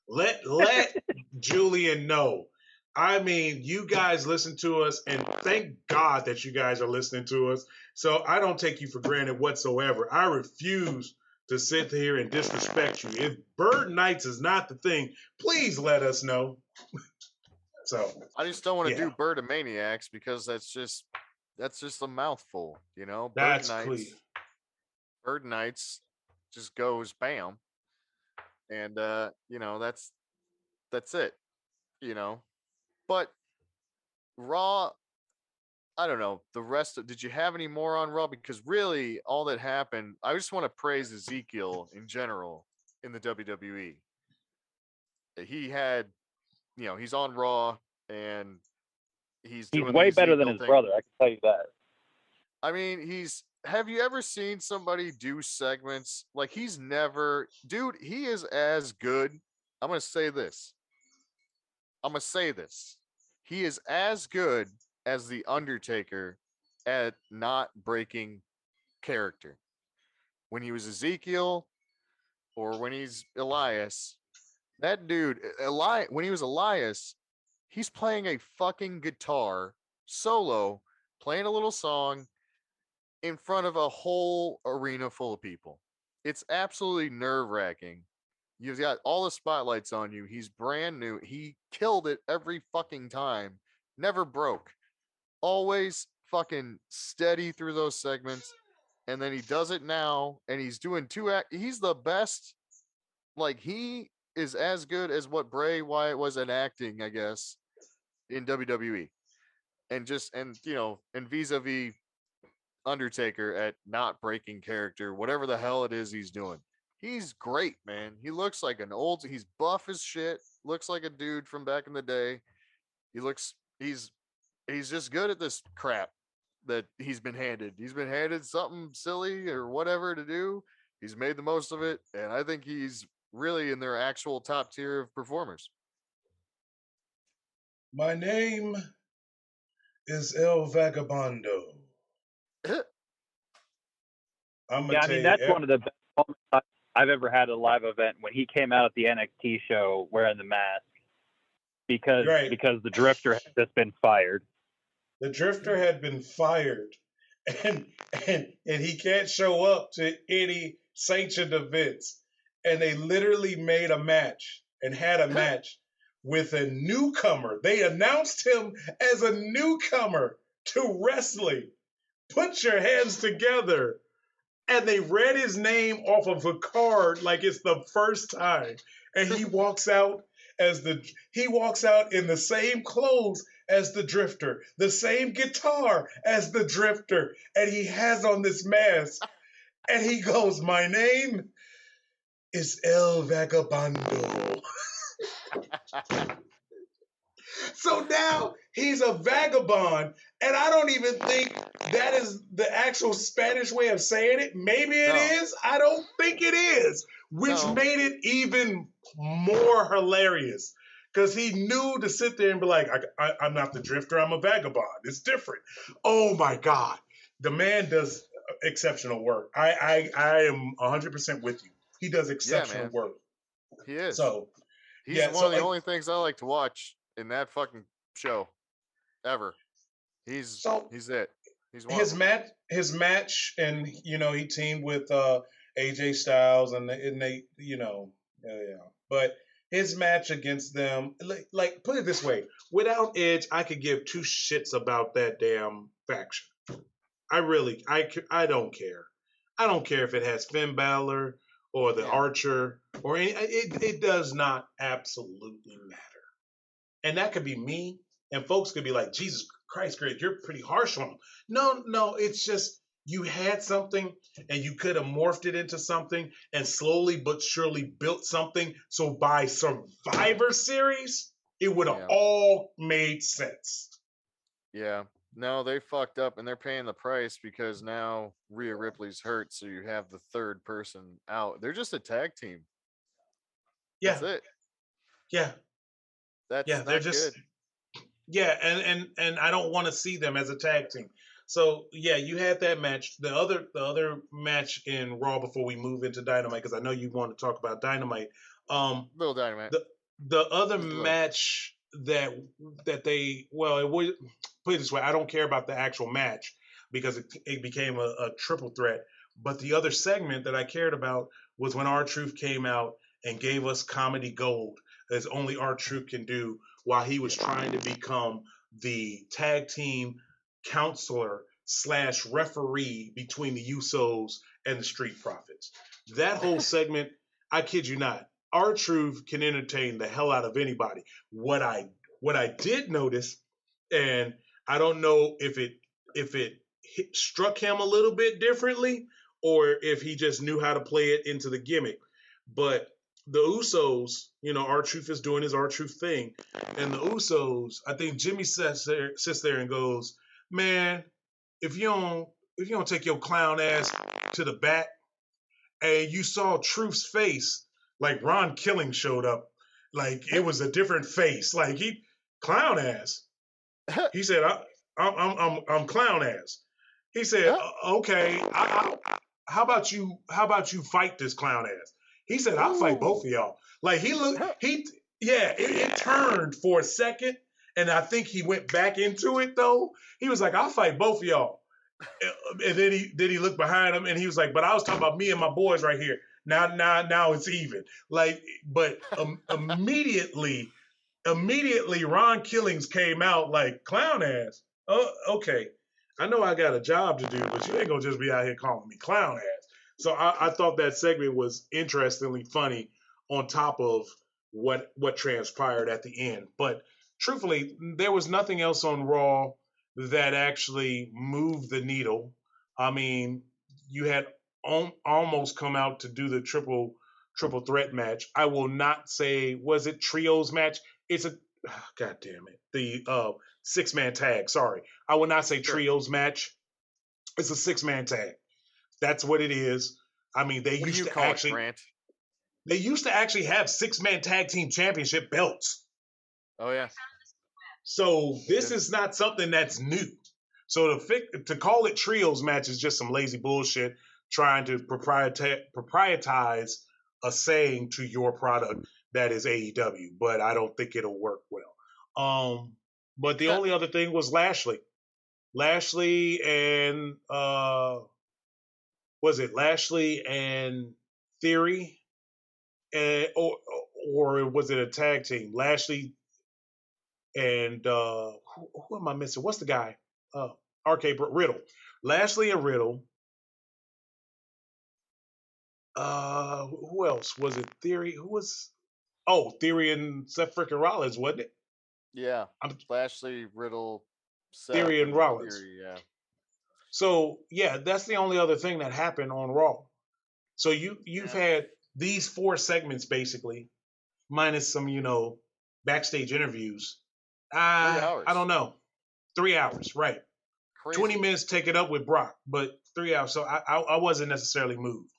Let Julian know. I mean, you guys listen to us, and thank God that you guys are listening to us. So I don't take you for granted whatsoever. I refuse to sit here and disrespect you. If Bird Knights is not the thing, please let us know. So I just don't want to do Bird of Maniacs because that's just a mouthful, you know. That's clear. Bird Knights just goes bam, and that's it, you know. But Raw, I don't know. The rest of, did you have any more on Raw? Because really, all that happened, I just want to praise Ezekiel in general in the WWE. He had, he's on Raw and he's doing way better than his brother. I can tell you that. I mean, have you ever seen somebody do segments? Like he is as good. I'm going to say this. He is as good as The Undertaker at not breaking character. When he was Ezekiel or when he's Elias, that dude, when he was Elias, he's playing a fucking guitar solo, playing a little song in front of a whole arena full of people. It's absolutely nerve-wracking. You've got all the spotlights on you. He's brand new. He killed it every fucking time. Never broke. Always fucking steady through those segments. And then he does it now, and he's doing he's the best. Like, he is as good as what Bray Wyatt was in acting, I guess, in WWE. And vis-a-vis Undertaker at not breaking character, whatever the hell it is he's doing. He's great, man. He looks like he's buff as shit, looks like a dude from back in the day. He's just good at this crap that he's been handed. He's been handed something silly or whatever to do. He's made the most of it, and I think he's really in their actual top tier of performers. My name is El Vagabondo. That's one of the best moments I've ever had at a live event, when he came out at the NXT show wearing the mask, because the Drifter had just been fired. The Drifter had been fired, and he can't show up to any sanctioned events. And they literally made a match and had a match with a newcomer. They announced him as a newcomer to wrestling. Put your hands together. And they read his name off of a card like it's the first time. And he walks out in the same clothes as the Drifter, the same guitar as the Drifter, and he has on this mask. And he goes, "My name is El Vagabondo." So now he's a vagabond, and I don't even think that is the actual Spanish way of saying it. Maybe it is. I don't think it is, which made it even more hilarious, because he knew to sit there and be like, I'm not the Drifter, I'm a vagabond. It's different. Oh, my God. The man does exceptional work. I am 100% with you. He does exceptional work. He is. So he's one of the only things I like to watch in that fucking show ever. He's it. He's one his match, and he teamed with AJ Styles, and they but his match against them, like put it this way, without Edge, I could give two shits about that damn faction. I don't care. I don't care if it has Finn Balor or the Archer or any. It does not absolutely matter. And that could be me, and folks could be like, "Jesus Christ, Greg, you're pretty harsh on them." No, it's just you had something, and you could have morphed it into something, and slowly but surely built something. So by Survivor Series, it would have all made sense. Yeah. No, they fucked up, and they're paying the price because now Rhea Ripley's hurt, so you have the third person out. They're just a tag team. Yeah. That's it. Yeah. They're just good. Yeah, and I don't want to see them as a tag team. So yeah, you had that match. The other match in Raw before we move into Dynamite, because I know you want to talk about Dynamite. Little Dynamite. The other match that they it was, put it this way, I don't care about the actual match because it became a triple threat. But the other segment that I cared about was when R-Truth came out and gave us comedy gold, as only R-Truth can do, while he was trying to become the tag team counselor / referee between the Usos and the Street Profits. That whole segment, I kid you not, R-Truth can entertain the hell out of anybody. What I did notice, and I don't know if it struck him a little bit differently or if he just knew how to play it into the gimmick, but the Usos, R-Truth is doing his R-Truth thing, and the Usos, I think Jimmy sits there and goes, "Man, if you don't take your clown ass to the back," and you saw Truth's face, like Ron Killing showed up, like it was a different face, like he clown ass. He said, "I'm clown ass." He said, "Okay, how about you fight this clown ass?" He said, "I'll fight both of y'all." Like it turned for a second, and I think he went back into it though. He was like, "I'll fight both of y'all," and then he looked behind him and he was like, "But I was talking about me and my boys right here. Now it's even." Like, but immediately Ron Killings came out like, "Clown ass." Oh, okay. I know I got a job to do, but you ain't gonna just be out here calling me clown ass. So I thought that segment was interestingly funny on top of what transpired at the end. But truthfully, there was nothing else on Raw that actually moved the needle. I mean, you had almost come out to do the triple threat match. I will not say, was it trios match? It's a God damn it. The 6-man tag. Sorry. I will not say trios match. It's a 6-man tag. That's what it is. I mean, they used to actually have 6-man tag team championship belts. Oh yeah. So this is not something that's new. So to call it trios match is just some lazy bullshit trying to proprietize a saying to your product that is AEW, but I don't think it'll work well. But the only other thing was Lashley. Lashley and was it Lashley and Theory, or was it a tag team? Lashley and who am I missing? What's the guy? RK Riddle. Lashley and Riddle. Who else? Was it Theory? Who was? Oh, Theory and Seth freaking Rollins, wasn't it? Yeah. Lashley, Riddle, Seth, Theory and Rollins. Theory, yeah. So yeah, that's the only other thing that happened on Raw. So you've had these 4 segments basically, minus some backstage interviews. 3 hours. I don't know. 3 hours, right? Crazy. 20 minutes take it up with Brock, but 3 hours. So I wasn't necessarily moved.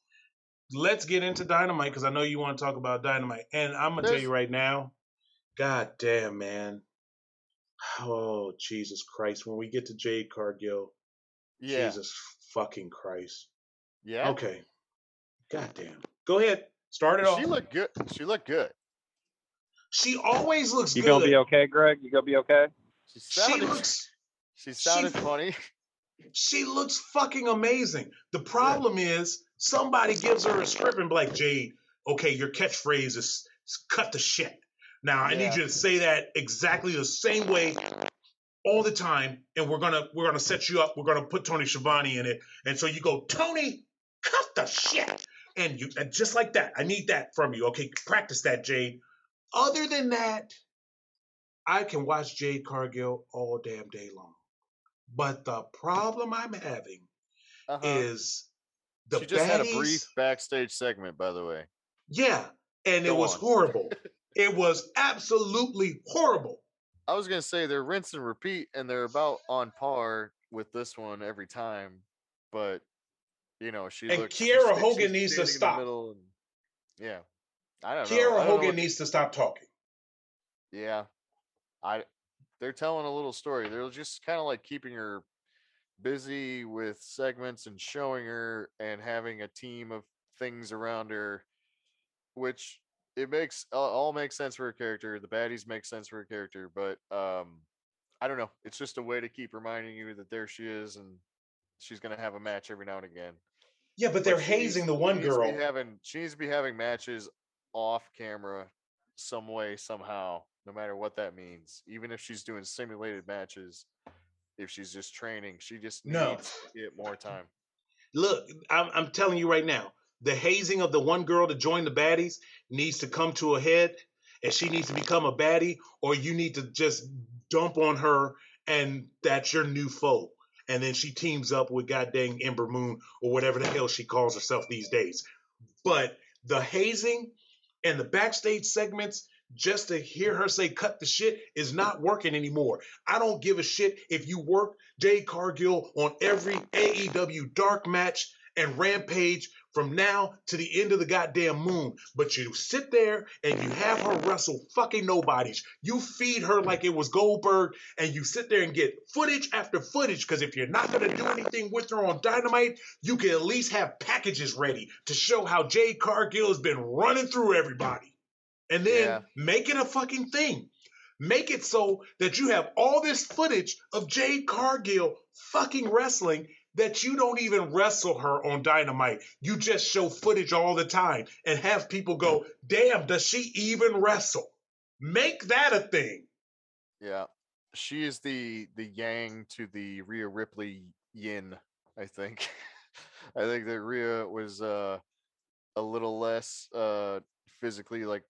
Let's get into Dynamite because I know you want to talk about Dynamite, and I'm gonna tell you right now. God damn, man. Oh, Jesus Christ. When we get to Jade Cargill, Jesus fucking Christ. Yeah. Okay. God damn. Go ahead. Start it off. She looked good. She looked good. She always looks good. You gonna be okay, Greg? You gonna be okay? She sounded funny. She looks fucking amazing. The problem is somebody gives her a script and be like, Jade, okay, your catchphrase is cut the shit. Now I need you to say that exactly the same way all the time, and we're gonna set you up. We're gonna put Tony Schiavone in it, and so you go, Tony, cut the shit, and just like that. I need that from you. Okay, practice that, Jade. Other than that, I can watch Jade Cargill all damn day long. But the problem I'm having is the she just baddies, had a brief backstage segment, by the way. Yeah, and it was horrible. It was absolutely horrible. I was gonna say they're rinse and repeat, and they're about on par with this one every time. But she and looks. Kiera Hogan needs to stop. I don't know. Kiera Hogan needs to stop talking. Yeah, they're telling a little story. They're just kind of like keeping her busy with segments and showing her and having a team of things around her, which it makes all makes sense for her character. The baddies make sense for her character, but I don't know. It's just a way to keep reminding you that there she is and she's gonna have a match every now and again. Yeah, but they're hazing the one girl. She needs to be having matches off camera some way, somehow, no matter what that means. Even if she's doing simulated matches, if she's just training, she just needs to get more time. Look, I'm telling you right now, the hazing of the one girl to join the baddies needs to come to a head, and she needs to become a baddie, or you need to just dump on her, and that's your new foe. And then she teams up with goddamn Ember Moon or whatever the hell she calls herself these days. But the hazing and the backstage segments, just to hear her say cut the shit, is not working anymore. I don't give a shit if you work Jade Cargill on every AEW dark match and Rampage from now to the end of the goddamn moon. But you sit there and you have her wrestle fucking nobodies. You feed her like it was Goldberg, and you sit there and get footage after footage, because if you're not going to do anything with her on Dynamite, you can at least have packages ready to show how Jade Cargill has been running through everybody. And then make it a fucking thing. Make it so that you have all this footage of Jade Cargill fucking wrestling, that you don't even wrestle her on Dynamite. You just show footage all the time and have people go, damn, does she even wrestle? Make that a thing. Yeah. she is the yang to the Rhea Ripley yin, I think. I think that Rhea was a little less physically like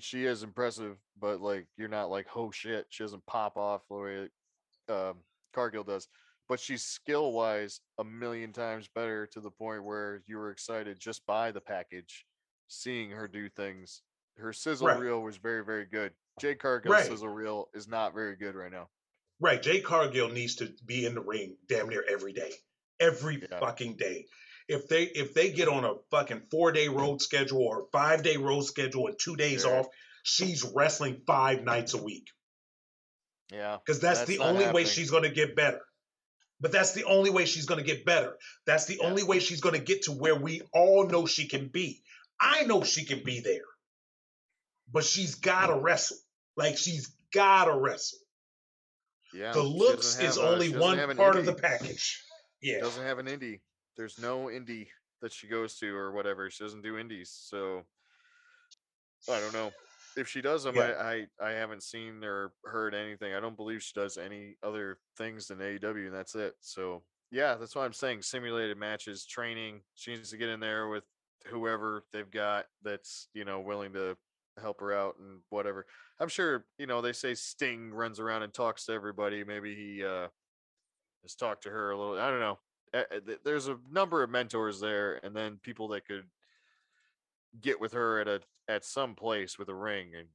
she is impressive, but like you're not like oh shit, she doesn't pop off the way Cargill does. But she's skill wise a million times better to the point where you were excited just by the package, seeing her do things. Her sizzle Right, reel was very, very good. Jade Cargill's right, sizzle reel is not very good right now. right. Jay Cargill needs to be in the ring damn near every day, every Yeah. fucking day. If they get on a fucking 4-day road schedule or 5-day road schedule and 2 days Yeah. off, she's wrestling 5 nights a week Yeah. because that's That's the not only way happening. she's going to get better. But that's the only way she's going to get better. That's the Yeah. only way she's going to get to where we all know she can be. I know she can be there, but she's got to wrestle. Like she's got to wrestle. Yeah. The looks is only She doesn't one have an part of the indie. package. She Yeah, doesn't have an indie. There's no indie that she goes to or whatever. She doesn't do indies. So I don't know. If she does them, yeah. I haven't seen or heard anything. I don't believe she does any other things than AEW, and that's it. So yeah, that's why I'm saying simulated matches, training. She needs to get in there with whoever they've got that's willing to help her out and whatever. I'm sure they say Sting runs around and talks to everybody. Maybe he has talked to her a little. I don't know. There's a number of mentors there, and then people that could get with her at some place with a ring, and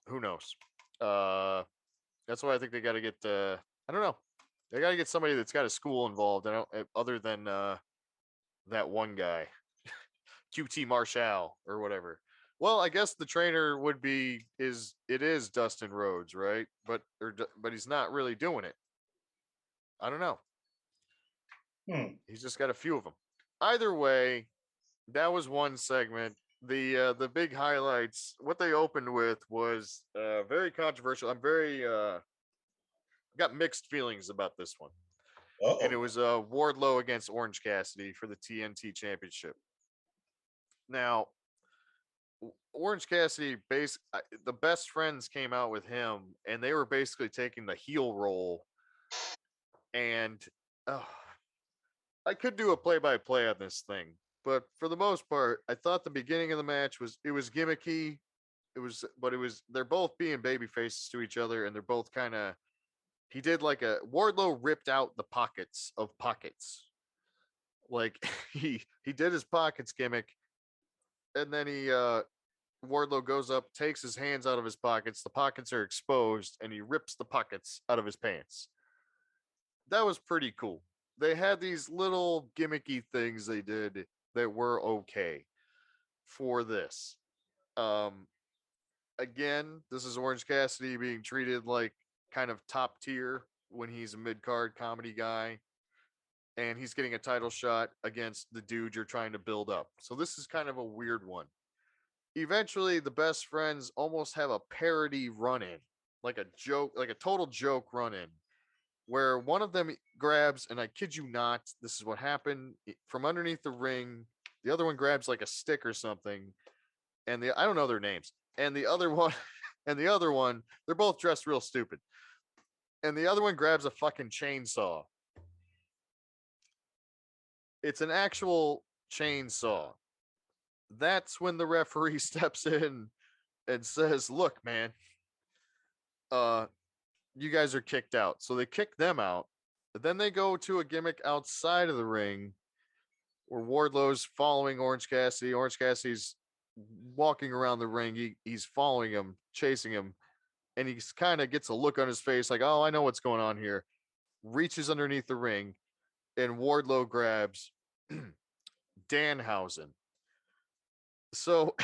who knows. Uh, that's why I think they got to get. I don't know. They got to get somebody that's got a school involved. I don't other than that one guy, QT Marshall or whatever. Well, I guess the trainer would be is Dustin Rhodes, right? But he's not really doing it. I don't know. Hmm. He's just got a few of them. Either way, that was one segment. The big highlights, what they opened with was very controversial. I'm very got mixed feelings about this one, Uh and it oh. was Wardlow against Orange Cassidy for the TNT Championship. Now, Orange Cassidy, the best friends came out with him, and they were basically taking the heel role. And uh, I could do a play-by-play on this thing, but for the most part, I thought the beginning of the match was gimmicky. But they're both being baby faces to each other, and they're both kind of. He did like a Wardlow ripped out the pockets of pockets, like he did his pockets gimmick, and then he Wardlow goes up, takes his hands out of his pockets, the pockets are exposed, and he rips the pockets out of his pants. That was pretty cool. They had these little gimmicky things they did that were okay for this. Um, Again, this is Orange Cassidy being treated like kind of top tier when he's a mid card comedy guy, and he's getting a title shot against the dude you're trying to build up. So this is kind of a weird one. Eventually, the best friends almost have a parody run in, like a joke, like a total joke run in, where one of them grabs, and I kid you not, this is what happened from underneath the ring. The other one grabs like a stick or something, and I don't know their names. And the other one, they're both dressed real stupid. And the other one grabs a fucking chainsaw. It's an actual chainsaw. That's when the referee steps in and says, "Look, man, uh, you guys are kicked out." So they kick them out. Then they go to a gimmick outside of the ring where Wardlow's following Orange Cassidy. Orange Cassidy's walking around the ring. He's following him, chasing him, and he kind of gets a look on his face like, "Oh, I know what's going on here." Reaches underneath the ring, and Wardlow grabs Danhausen. So,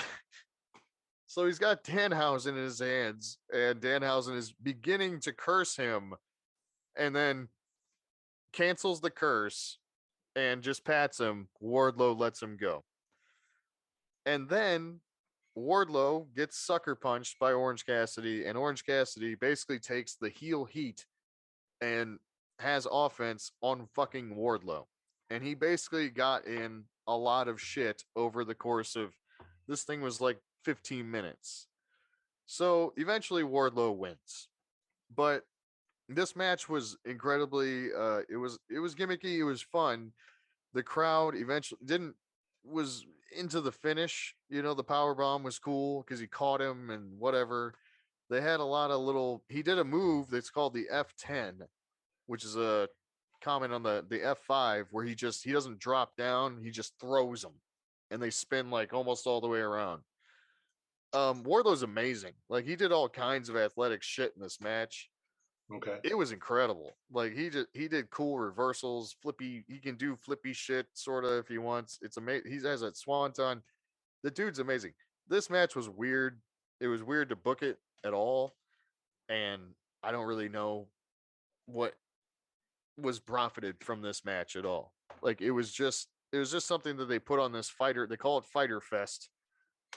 so he's got Danhausen in his hands, and Danhausen is beginning to curse him, and then cancels the curse and just pats him. Wardlow lets him go, and then Wardlow gets sucker punched by Orange Cassidy, and Orange Cassidy basically takes the heel heat and has offense on fucking Wardlow. And he basically got in a lot of shit over the course of this thing was like 15 minutes. So eventually Wardlow wins. But this match was incredibly. It was gimmicky. It was fun. The crowd eventually didn't was into the finish. You know, the power bomb was cool because he caught him and whatever. They had a lot of little. He did a move that's called the F10, which is a comment on the F5 where he doesn't drop down. He just throws them, and they spin like almost all the way around. Wardlow's amazing. Like he did all kinds of athletic shit in this match. Okay. It was incredible. Like he did cool reversals, flippy. He can do flippy shit sort of if he wants. It's amazing. He has a swanton. The dude's amazing. This match was weird. It was weird to book it at all, and I don't really know what was profited from this match at all. Like it was just something that they put on this fighter. They call it Fighter Fest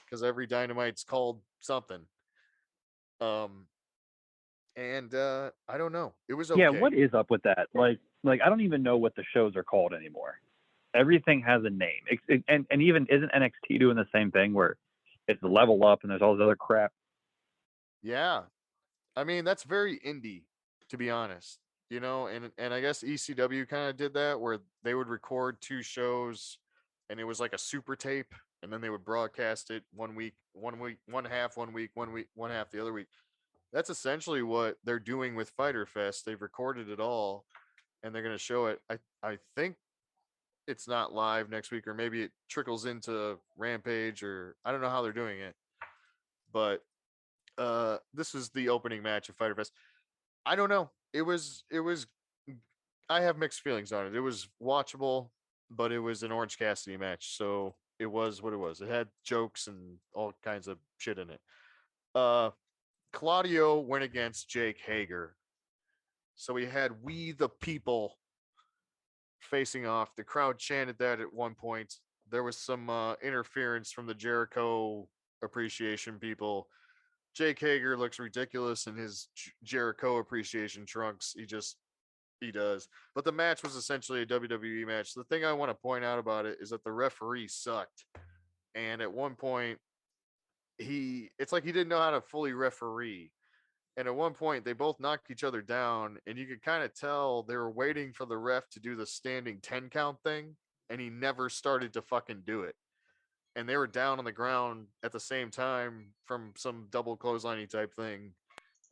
because every Dynamite's called something. Um, and I don't know. It was okay. Yeah, what is up with that? Like I don't even know what the shows are called anymore. Everything has a name, and even isn't NXT doing the same thing where it's the Level Up and there's all this other crap? Yeah, I mean that's very indie, to be honest. You know, and I guess ECW kind of did that where they would record two shows, and it was like a super tape, and then they would broadcast it one half one week, one half the other week. That's essentially what they're doing with Fighter Fest. They've recorded it all, and they're going to show it. I think it's not live next week, or maybe it trickles into Rampage, or I don't know how they're doing it. But this is the opening match of Fighter Fest. I don't know. It was. I have mixed feelings on it. It was watchable, but it was an Orange Cassidy match, so it was what it was. It had jokes and all kinds of shit in it. Uh, Claudio went against Jake Hager. So we had We the People facing off. The crowd chanted that at one point. There was some interference from the Jericho appreciation people. Jake Hager looks ridiculous in his Jericho appreciation trunks. He does. But the match was essentially a WWE match. The thing I want to point out about it is that the referee sucked. And at one point, it's like he didn't know how to fully referee. And at one point, they both knocked each other down, and you could kind of tell they were waiting for the ref to do the standing 10 count thing, and he never started to fucking do it. And they were down on the ground at the same time from some double clothesline type thing.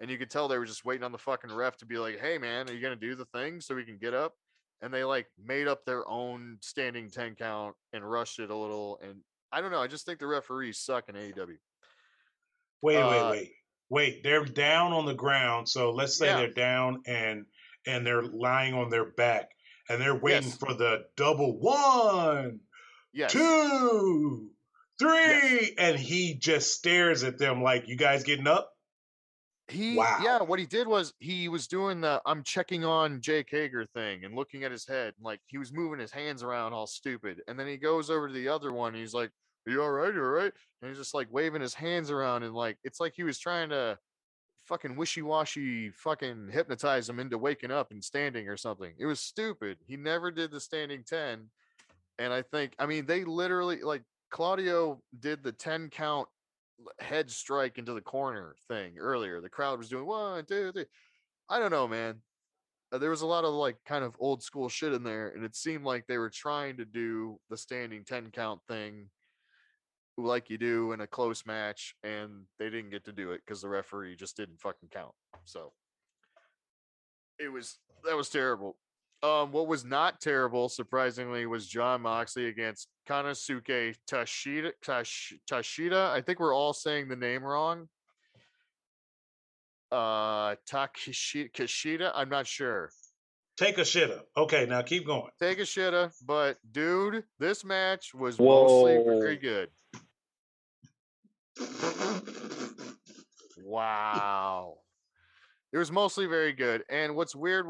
And you could tell they were just waiting on the fucking ref to be like, hey, man, are you going to do the thing so we can get up? And they like made up their own standing 10 count and rushed it a little. And I don't know. I just think the referees suck in AEW. Wait. They're down on the ground. So let's say Yeah. they're down and they're lying on their back and they're waiting Yes. for the double 1, Yes. 2, 3, Yes. and he just stares at them like, you guys getting up? Wow. Yeah, what he did was he was doing the I'm checking on Jake Hager thing and looking at his head. Like he was moving his hands around all stupid. And then he goes over to the other one and he's like, are you all right? You all right? And he's just like waving his hands around and like it's like he was trying to fucking wishy-washy fucking hypnotize him into waking up and standing or something. It was stupid. He never did the standing 10. And I mean, they literally like Claudio did the 10 count head strike into the corner thing earlier. The crowd was doing 1, 2, 3. I don't know, man. There was a lot of like kind of old school shit in there, and it seemed like they were trying to do the standing 10 count thing like you do in a close match, and they didn't get to do it because the referee just didn't fucking count. So that was terrible. What was not terrible, surprisingly, was John Moxley against Konosuke Tashida. I think we're all saying the name wrong. Takeshita. I'm not sure. Take a shitter. Okay, now keep going. Take a shitta, but dude, this match was Whoa. mostly very good. Wow. It was mostly very good. And what's weird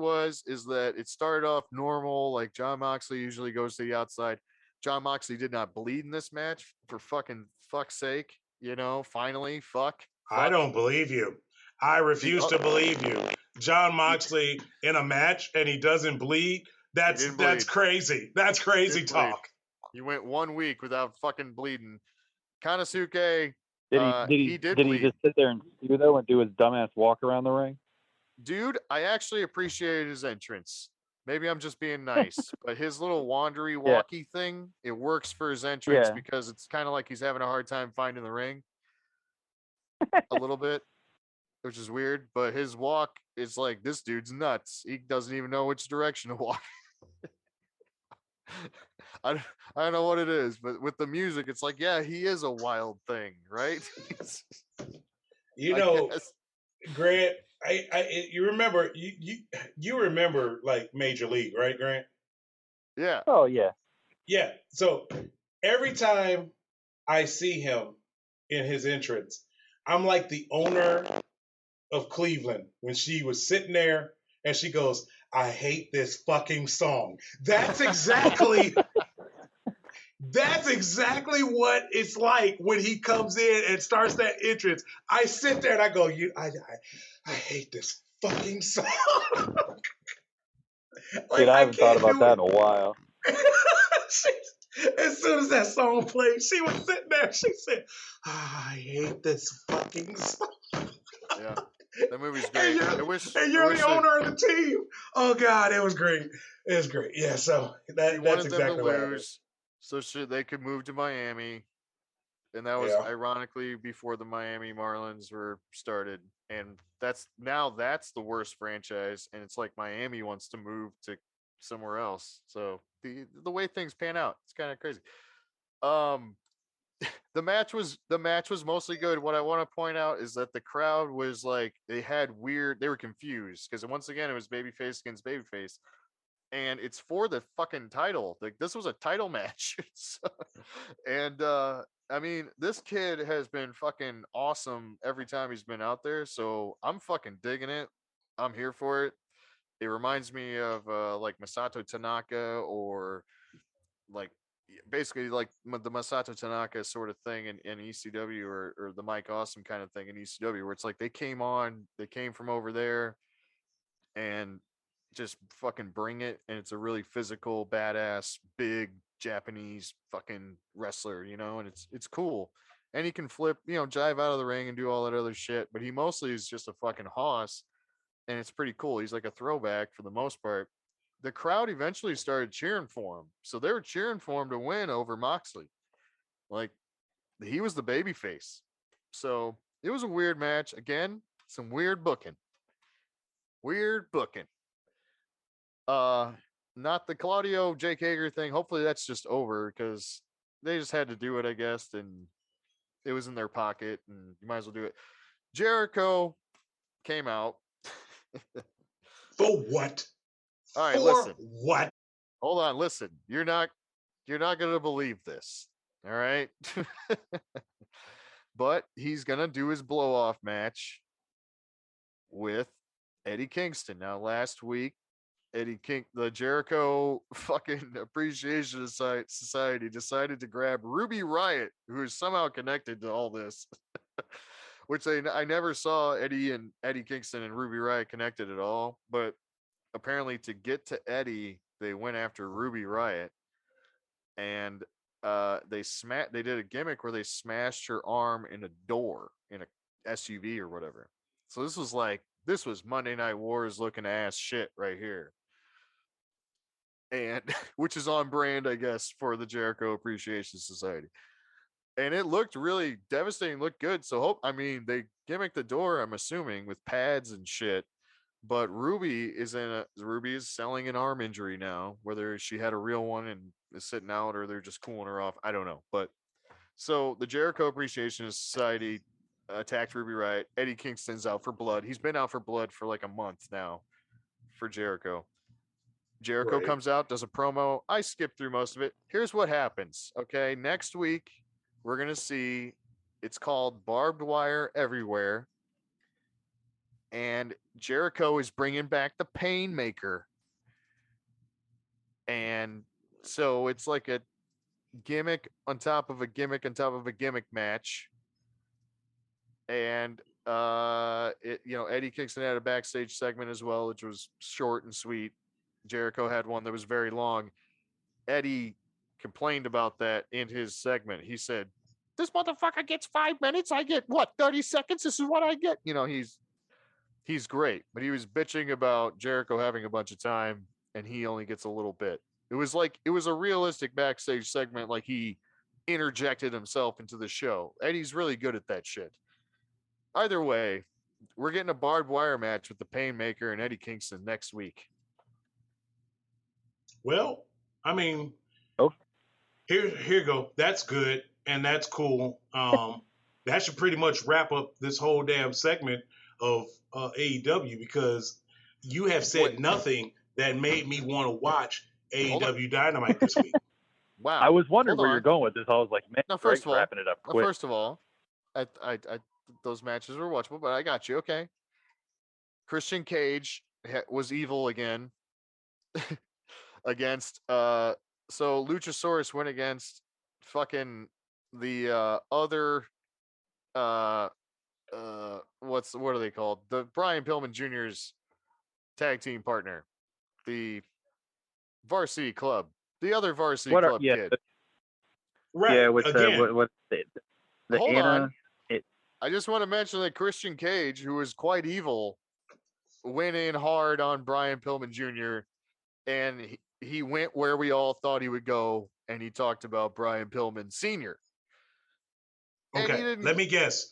is that it started off normal, like John Moxley usually goes to the outside. John Moxley did not bleed in this match for fuck's sake. You know, finally, fuck. I don't believe you. I refuse to believe you. John Moxley in a match and he doesn't bleed. That's crazy. That's crazy talk. He went 1 week without fucking bleeding. Konosuke, Did he he did bleed. He just sit there and stew though and do his dumbass walk around the ring? dude, I actually appreciated his entrance. Maybe I'm just being nice, but his little wandery Yeah. walky thing, it works for his entrance Yeah. because it's kind of like he's having a hard time finding the ring a little bit, which is weird. But his walk is like, this dude's nuts. He doesn't even know which direction to walk. I, I don't know what it is, but with the music, it's like, yeah, he is a wild thing, right? You I know, guess. Grant, you remember you remember like Major League, right, Grant? Yeah. Oh yeah. Yeah. So every time I see him in his entrance, I'm like the owner of Cleveland when she was sitting there and she goes, "I hate this fucking song." That's exactly what it's like when he comes in and starts that entrance. I sit there and I go, I hate this fucking song. Like Dude, I I haven't thought can't about do that it. in a while. As soon as that song played, she was sitting there. She said, I hate this fucking song. Yeah. That movie's And great. you're, I wish and you're the that owner of the team. Oh God, it was great. It was great. Yeah, so she that's wanted them to exactly what happened. lose so they could move to Miami. And that was Yeah. ironically before the Miami Marlins were started. And that's the worst franchise. And it's like Miami wants to move to somewhere else. So the way things pan out, it's kind of crazy. Um, the match was mostly good. What I want to point out is that the crowd was like they were confused because once again it was babyface against babyface, and it's for the fucking title. Like this was a title match. And I mean, this kid has been fucking awesome every time he's been out there, so I'm fucking digging it. I'm here for it. It reminds me of like Masato Tanaka or like basically like the Masato Tanaka sort of thing in ECW or the Mike Awesome kind of thing in ECW, where it's like they came from over there and just fucking bring it, and it's a really physical, badass, big Japanese fucking wrestler, and it's cool. And he can flip, jive out of the ring and do all that other shit, but he mostly is just a fucking hoss, and it's pretty cool. He's like a throwback for the most part. The crowd eventually started cheering for him. So they were cheering for him to win over Moxley. Like he was the baby face. So it was a weird match. Again, some weird booking. Weird booking. Uh Not the Claudio Jake Hager thing. Hopefully that's just over because they just had to do it, I guess, and it was in their pocket and you might as well do it. Jericho came out. For what? All right, For listen. what? Hold on, listen. You're not gonna believe this. All right. But he's gonna do his blow off match with Eddie Kingston. Now, last week, the Jericho fucking Appreciation Society decided to grab Ruby Riot, who is somehow connected to all this, which I never saw Eddie Kingston and Ruby Riot connected at all. But apparently, to get to Eddie, they went after Ruby Riot, and they did a gimmick where they smashed her arm in a door in a SUV or whatever. So this was Monday Night Wars looking ass shit right here. And which is on brand, I guess, for the Jericho Appreciation Society. And it looked really devastating, looked good. So they gimmicked the door, I'm assuming, with pads and shit. But Ruby is selling an arm injury now, whether she had a real one and is sitting out or they're just cooling her off. I don't know. But so the Jericho Appreciation Society attacked Ruby Riot. Eddie Kingston's out for blood. He's been out for blood for like a month now for Jericho. Jericho Right. comes out, does a promo. I skipped through most of it. Here's what happens. Okay. Next week, we're going to see it's called Barbed Wire Everywhere. And Jericho is bringing back the Painmaker. And so it's like a gimmick on top of a gimmick on top of a gimmick match. And Eddie Kingston had a backstage segment as well, which was short and sweet. Jericho had one that was very long. Eddie complained about that in his segment. He said, "This motherfucker gets 5 minutes. I get what, 30 seconds? This is what I get." he's great, but he was bitching about Jericho having a bunch of time and he only gets a little bit. It was a realistic backstage segment, like he interjected himself into the show. Eddie's really good at that shit. Either way, we're getting a barbed wire match with the Painmaker and Eddie Kingston next week. Well, I mean, Oh. here you go. That's good and that's cool. That should pretty much wrap up this whole damn segment of AEW because you have said nothing that made me want to watch AEW Dynamite this week. Wow. I was wondering where you're going with this. I was like, man, now, Greg's first of all, wrapping it up quick. First of all, I those matches were watchable, but I got you. Okay. Christian Cage was evil again against so Luchasaurus went against fucking the other what are they called? The Brian Pillman Jr.'s tag team partner, the Varsity Club, the other Varsity Club kid. Right. Yeah, with the Hold Anna. on. I just want to mention that Christian Cage, who was quite evil, went in hard on Brian Pillman Jr. and he went where we all thought he would go, and he talked about Brian Pillman Sr. Okay, let me guess.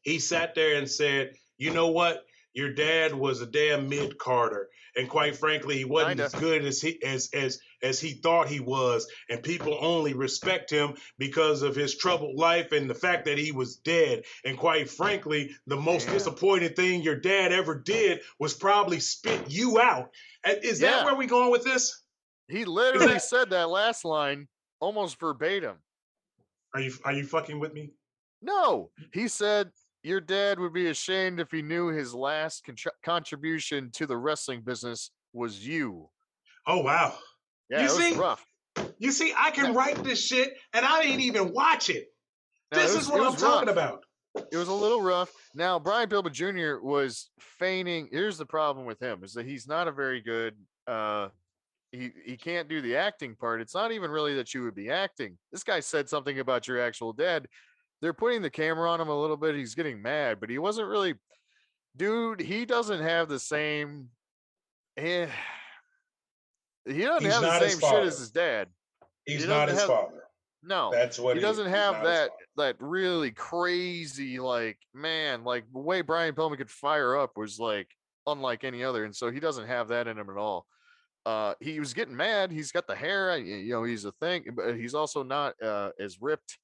He sat there and said, "You know what? Your dad was a damn mid-carder, and quite frankly, he wasn't as good as he thought he was, and people only respect him because of his troubled life and the fact that he was dead. And quite frankly, the most disappointing thing your dad ever did was probably spit you out." Is that where we going with this? He literally said that last line almost verbatim. Are you fucking with me? No, he said your dad would be ashamed if he knew his last contribution to the wrestling business was you. Oh, wow. Yeah, it was rough. You see, I can write this shit and I didn't even watch it. This is what I'm talking about. It was a little rough. Now, Brian Pillman Jr. was feigning. Here's the problem with him is that he's not a very good, he can't do the acting part. It's not even really that you would be acting. This guy said something about your actual dad. They're putting the camera on him a little bit. He's getting mad, but he wasn't really, dude. He doesn't have the same. He doesn't have the same shit as his dad. He's not his father. No, that's what he doesn't have that really crazy like the way Brian Pillman could fire up was like unlike any other, and so he doesn't have that in him at all. He was getting mad. He's got the hair, he's a thing, but he's also not as ripped.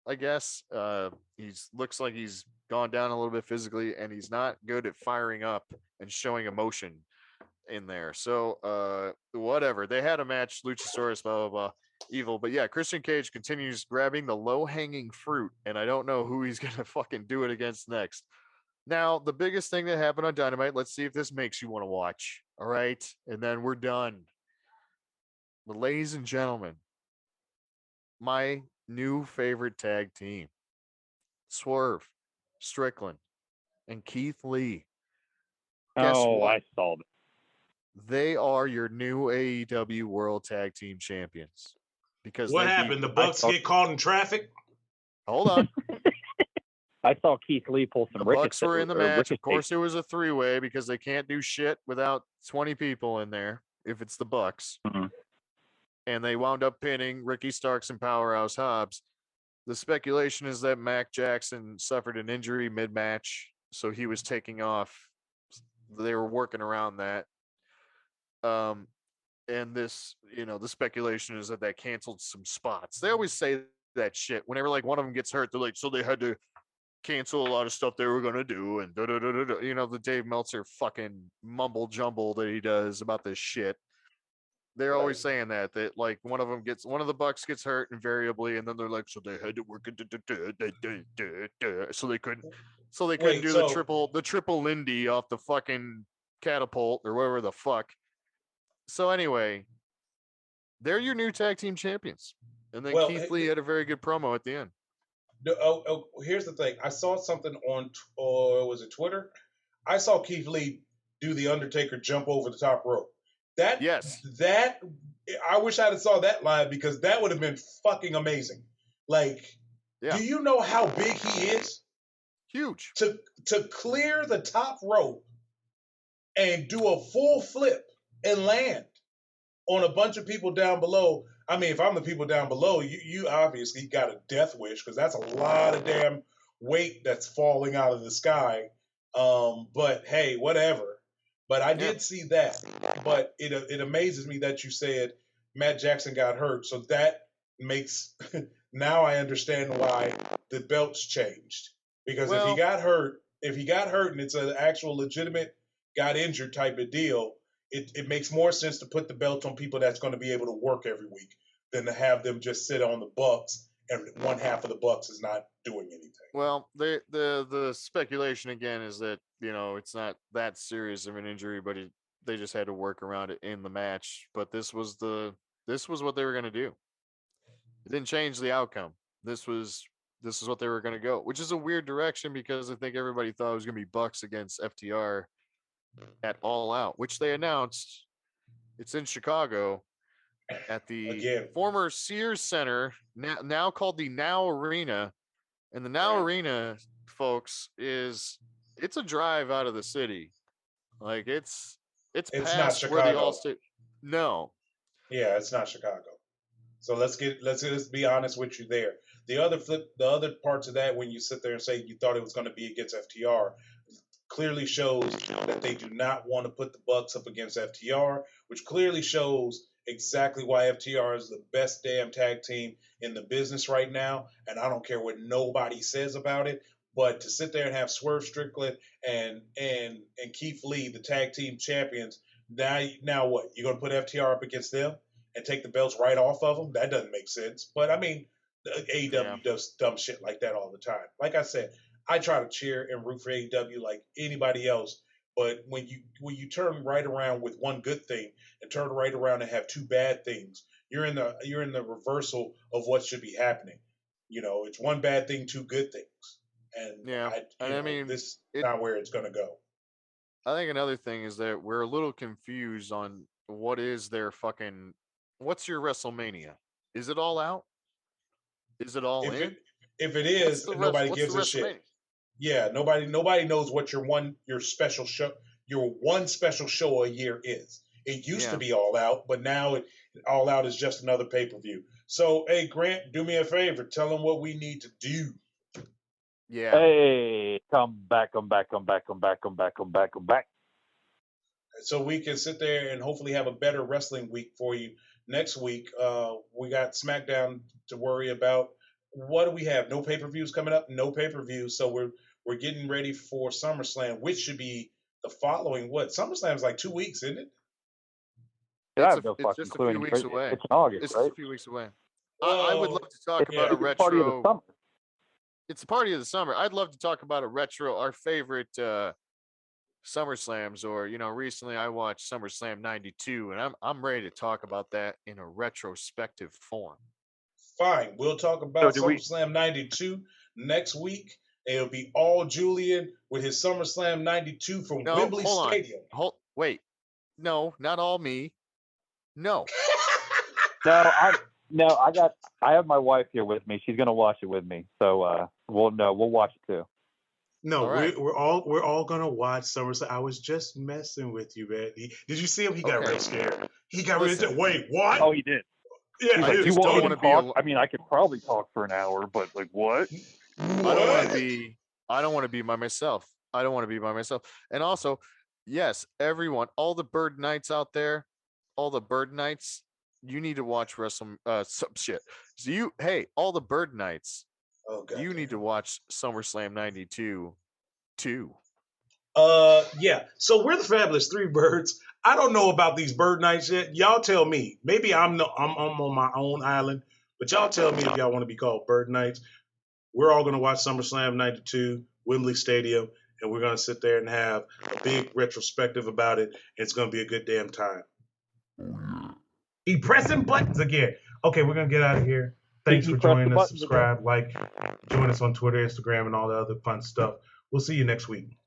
I guess looks like he's gone down a little bit physically, and he's not good at firing up and showing emotion in there. So whatever. They had a match, Luchasaurus, blah blah blah, evil. But yeah, Christian Cage continues grabbing the low-hanging fruit, and I don't know who he's gonna fucking do it against next. Now, the biggest thing that happened on Dynamite, let's see if this makes you want to watch. All right, and then we're done. But ladies and gentlemen, my new favorite tag team, Swerve Strickland and Keith Lee. Guess what? I saw that. They are your new AEW World Tag Team Champions. Because what happened? The Bucks get caught in traffic? Hold on. I saw Keith Lee pull some The Bucks were in the match. Of course, it was a three-way because they can't do shit without 20 people in there if it's the Bucks. Mm-hmm. And they wound up pinning Ricky Starks and Powerhouse Hobbs. The speculation is that Mac Jackson suffered an injury mid-match, so he was taking off. They were working around that. And this, the speculation is that canceled some spots. They always say that shit. Whenever like one of them gets hurt, they're like, so they had to cancel a lot of stuff they were going to do. And the Dave Meltzer fucking mumble jumble that he does about this shit. They're always saying that like one of the Bucks gets hurt invariably, and then they're like, so they had to work so they couldn't do the triple Lindy off the fucking catapult or whatever the fuck. So anyway, they're your new tag team champions, and then Keith Lee had a very good promo at the end. Here's the thing: I saw something on, was it Twitter? I saw Keith Lee do the Undertaker jump over the top rope. That I wish I'd have saw that live because that would have been fucking amazing. Like, do you know how big he is? Huge. To clear the top rope and do a full flip and land on a bunch of people down below. I mean, if I'm the people down below, you obviously got a death wish because that's a lot of damn weight that's falling out of the sky. But hey, whatever. But I did see that. But it amazes me that you said Matt Jackson got hurt. So that makes now I understand why the belts changed. Because if he got hurt and it's an actual legitimate got injured type of deal, it makes more sense to put the belt on people that's going to be able to work every week than to have them just sit on the Bucks and one half of the Bucks is not doing anything. Well, the speculation again is that it's not that serious of an injury, but they just had to work around it in the match. But this was what they were going to do. It didn't change the outcome. This is what they were going to go, which is a weird direction because I think everybody thought it was going to be Bucks against FTR at All Out, which they announced. It's in Chicago at the former Sears Center, now called the Now Arena. And the Now Arena, folks, it's a drive out of the city. Like it's past not Chicago. where the All-State. No. Yeah, it's not Chicago. So let's be honest with you there. The other parts of that, when you sit there and say you thought it was going to be against FTR, clearly shows that they do not want to put the Bucks up against FTR, which clearly shows exactly why FTR is the best damn tag team in the business right now. And I don't care what nobody says about it, but to sit there and have Swerve Strickland and Keith Lee, the tag team champions, now what? You're going to put FTR up against them and take the belts right off of them? That doesn't make sense. But I mean, AEW does dumb shit like that all the time. Like I said, I try to cheer and root for AEW like anybody else, but when you turn right around with one good thing and turn right around and have two bad things, you're in the reversal of what should be happening. It's one bad thing, two good things, and I mean this is not where it's going to go. I think another thing is that we're a little confused on what's your WrestleMania? Is it All Out? Is it all in? If it is, nobody gives a shit. Yeah, nobody knows what your one special show a year is. It used to be All Out, but now All Out is just another pay-per-view. So, hey, Grant, do me a favor. Tell them what we need to do. Yeah. Hey, come back. So we can sit there and hopefully have a better wrestling week for you next week. We got SmackDown to worry about. What do we have? No pay-per-views coming up? No pay-per-views. So we're getting ready for SummerSlam, which should be the following, SummerSlam's like 2 weeks, isn't it? It's just a few weeks away. It's in August, it's right? a few weeks away. I would love to talk about a retro. Party of the summer. It's a party of the summer. I'd love to talk about a retro, our favorite SummerSlams, or recently I watched SummerSlam '92, and I'm ready to talk about that in a retrospective form. Fine, we'll talk about SummerSlam '92 next week. It'll be all Julian with his SummerSlam '92 from Wembley Stadium. Wait, no, not all me. No. I have my wife here with me. She's gonna watch it with me. So we'll watch it too. No, right. we're all gonna watch SummerSlam. I was just messing with you, man. Did you see him? He got real scared. He got really scared. Wait, what? Oh, he did. Yeah, do you want me to talk? I mean, I could probably talk for an hour, but like, what? I don't want to be by myself. And also, yes, everyone, all the Bird Knights out there, you need to watch some shit. So all the Bird Knights, you need to watch SummerSlam '92 too. Yeah. So we're the Fabulous Threebirds. I don't know about these Bird Knights yet. Y'all tell me. Maybe I'm on my own island, but y'all tell me if y'all want to be called Bird Knights. We're all going to watch SummerSlam '92, Wembley Stadium, and we're going to sit there and have a big retrospective about it. It's going to be a good damn time. He pressing buttons again. Okay, we're going to get out of here. Thanks for joining us. Subscribe, like, join us on Twitter, Instagram, and all the other fun stuff. We'll see you next week.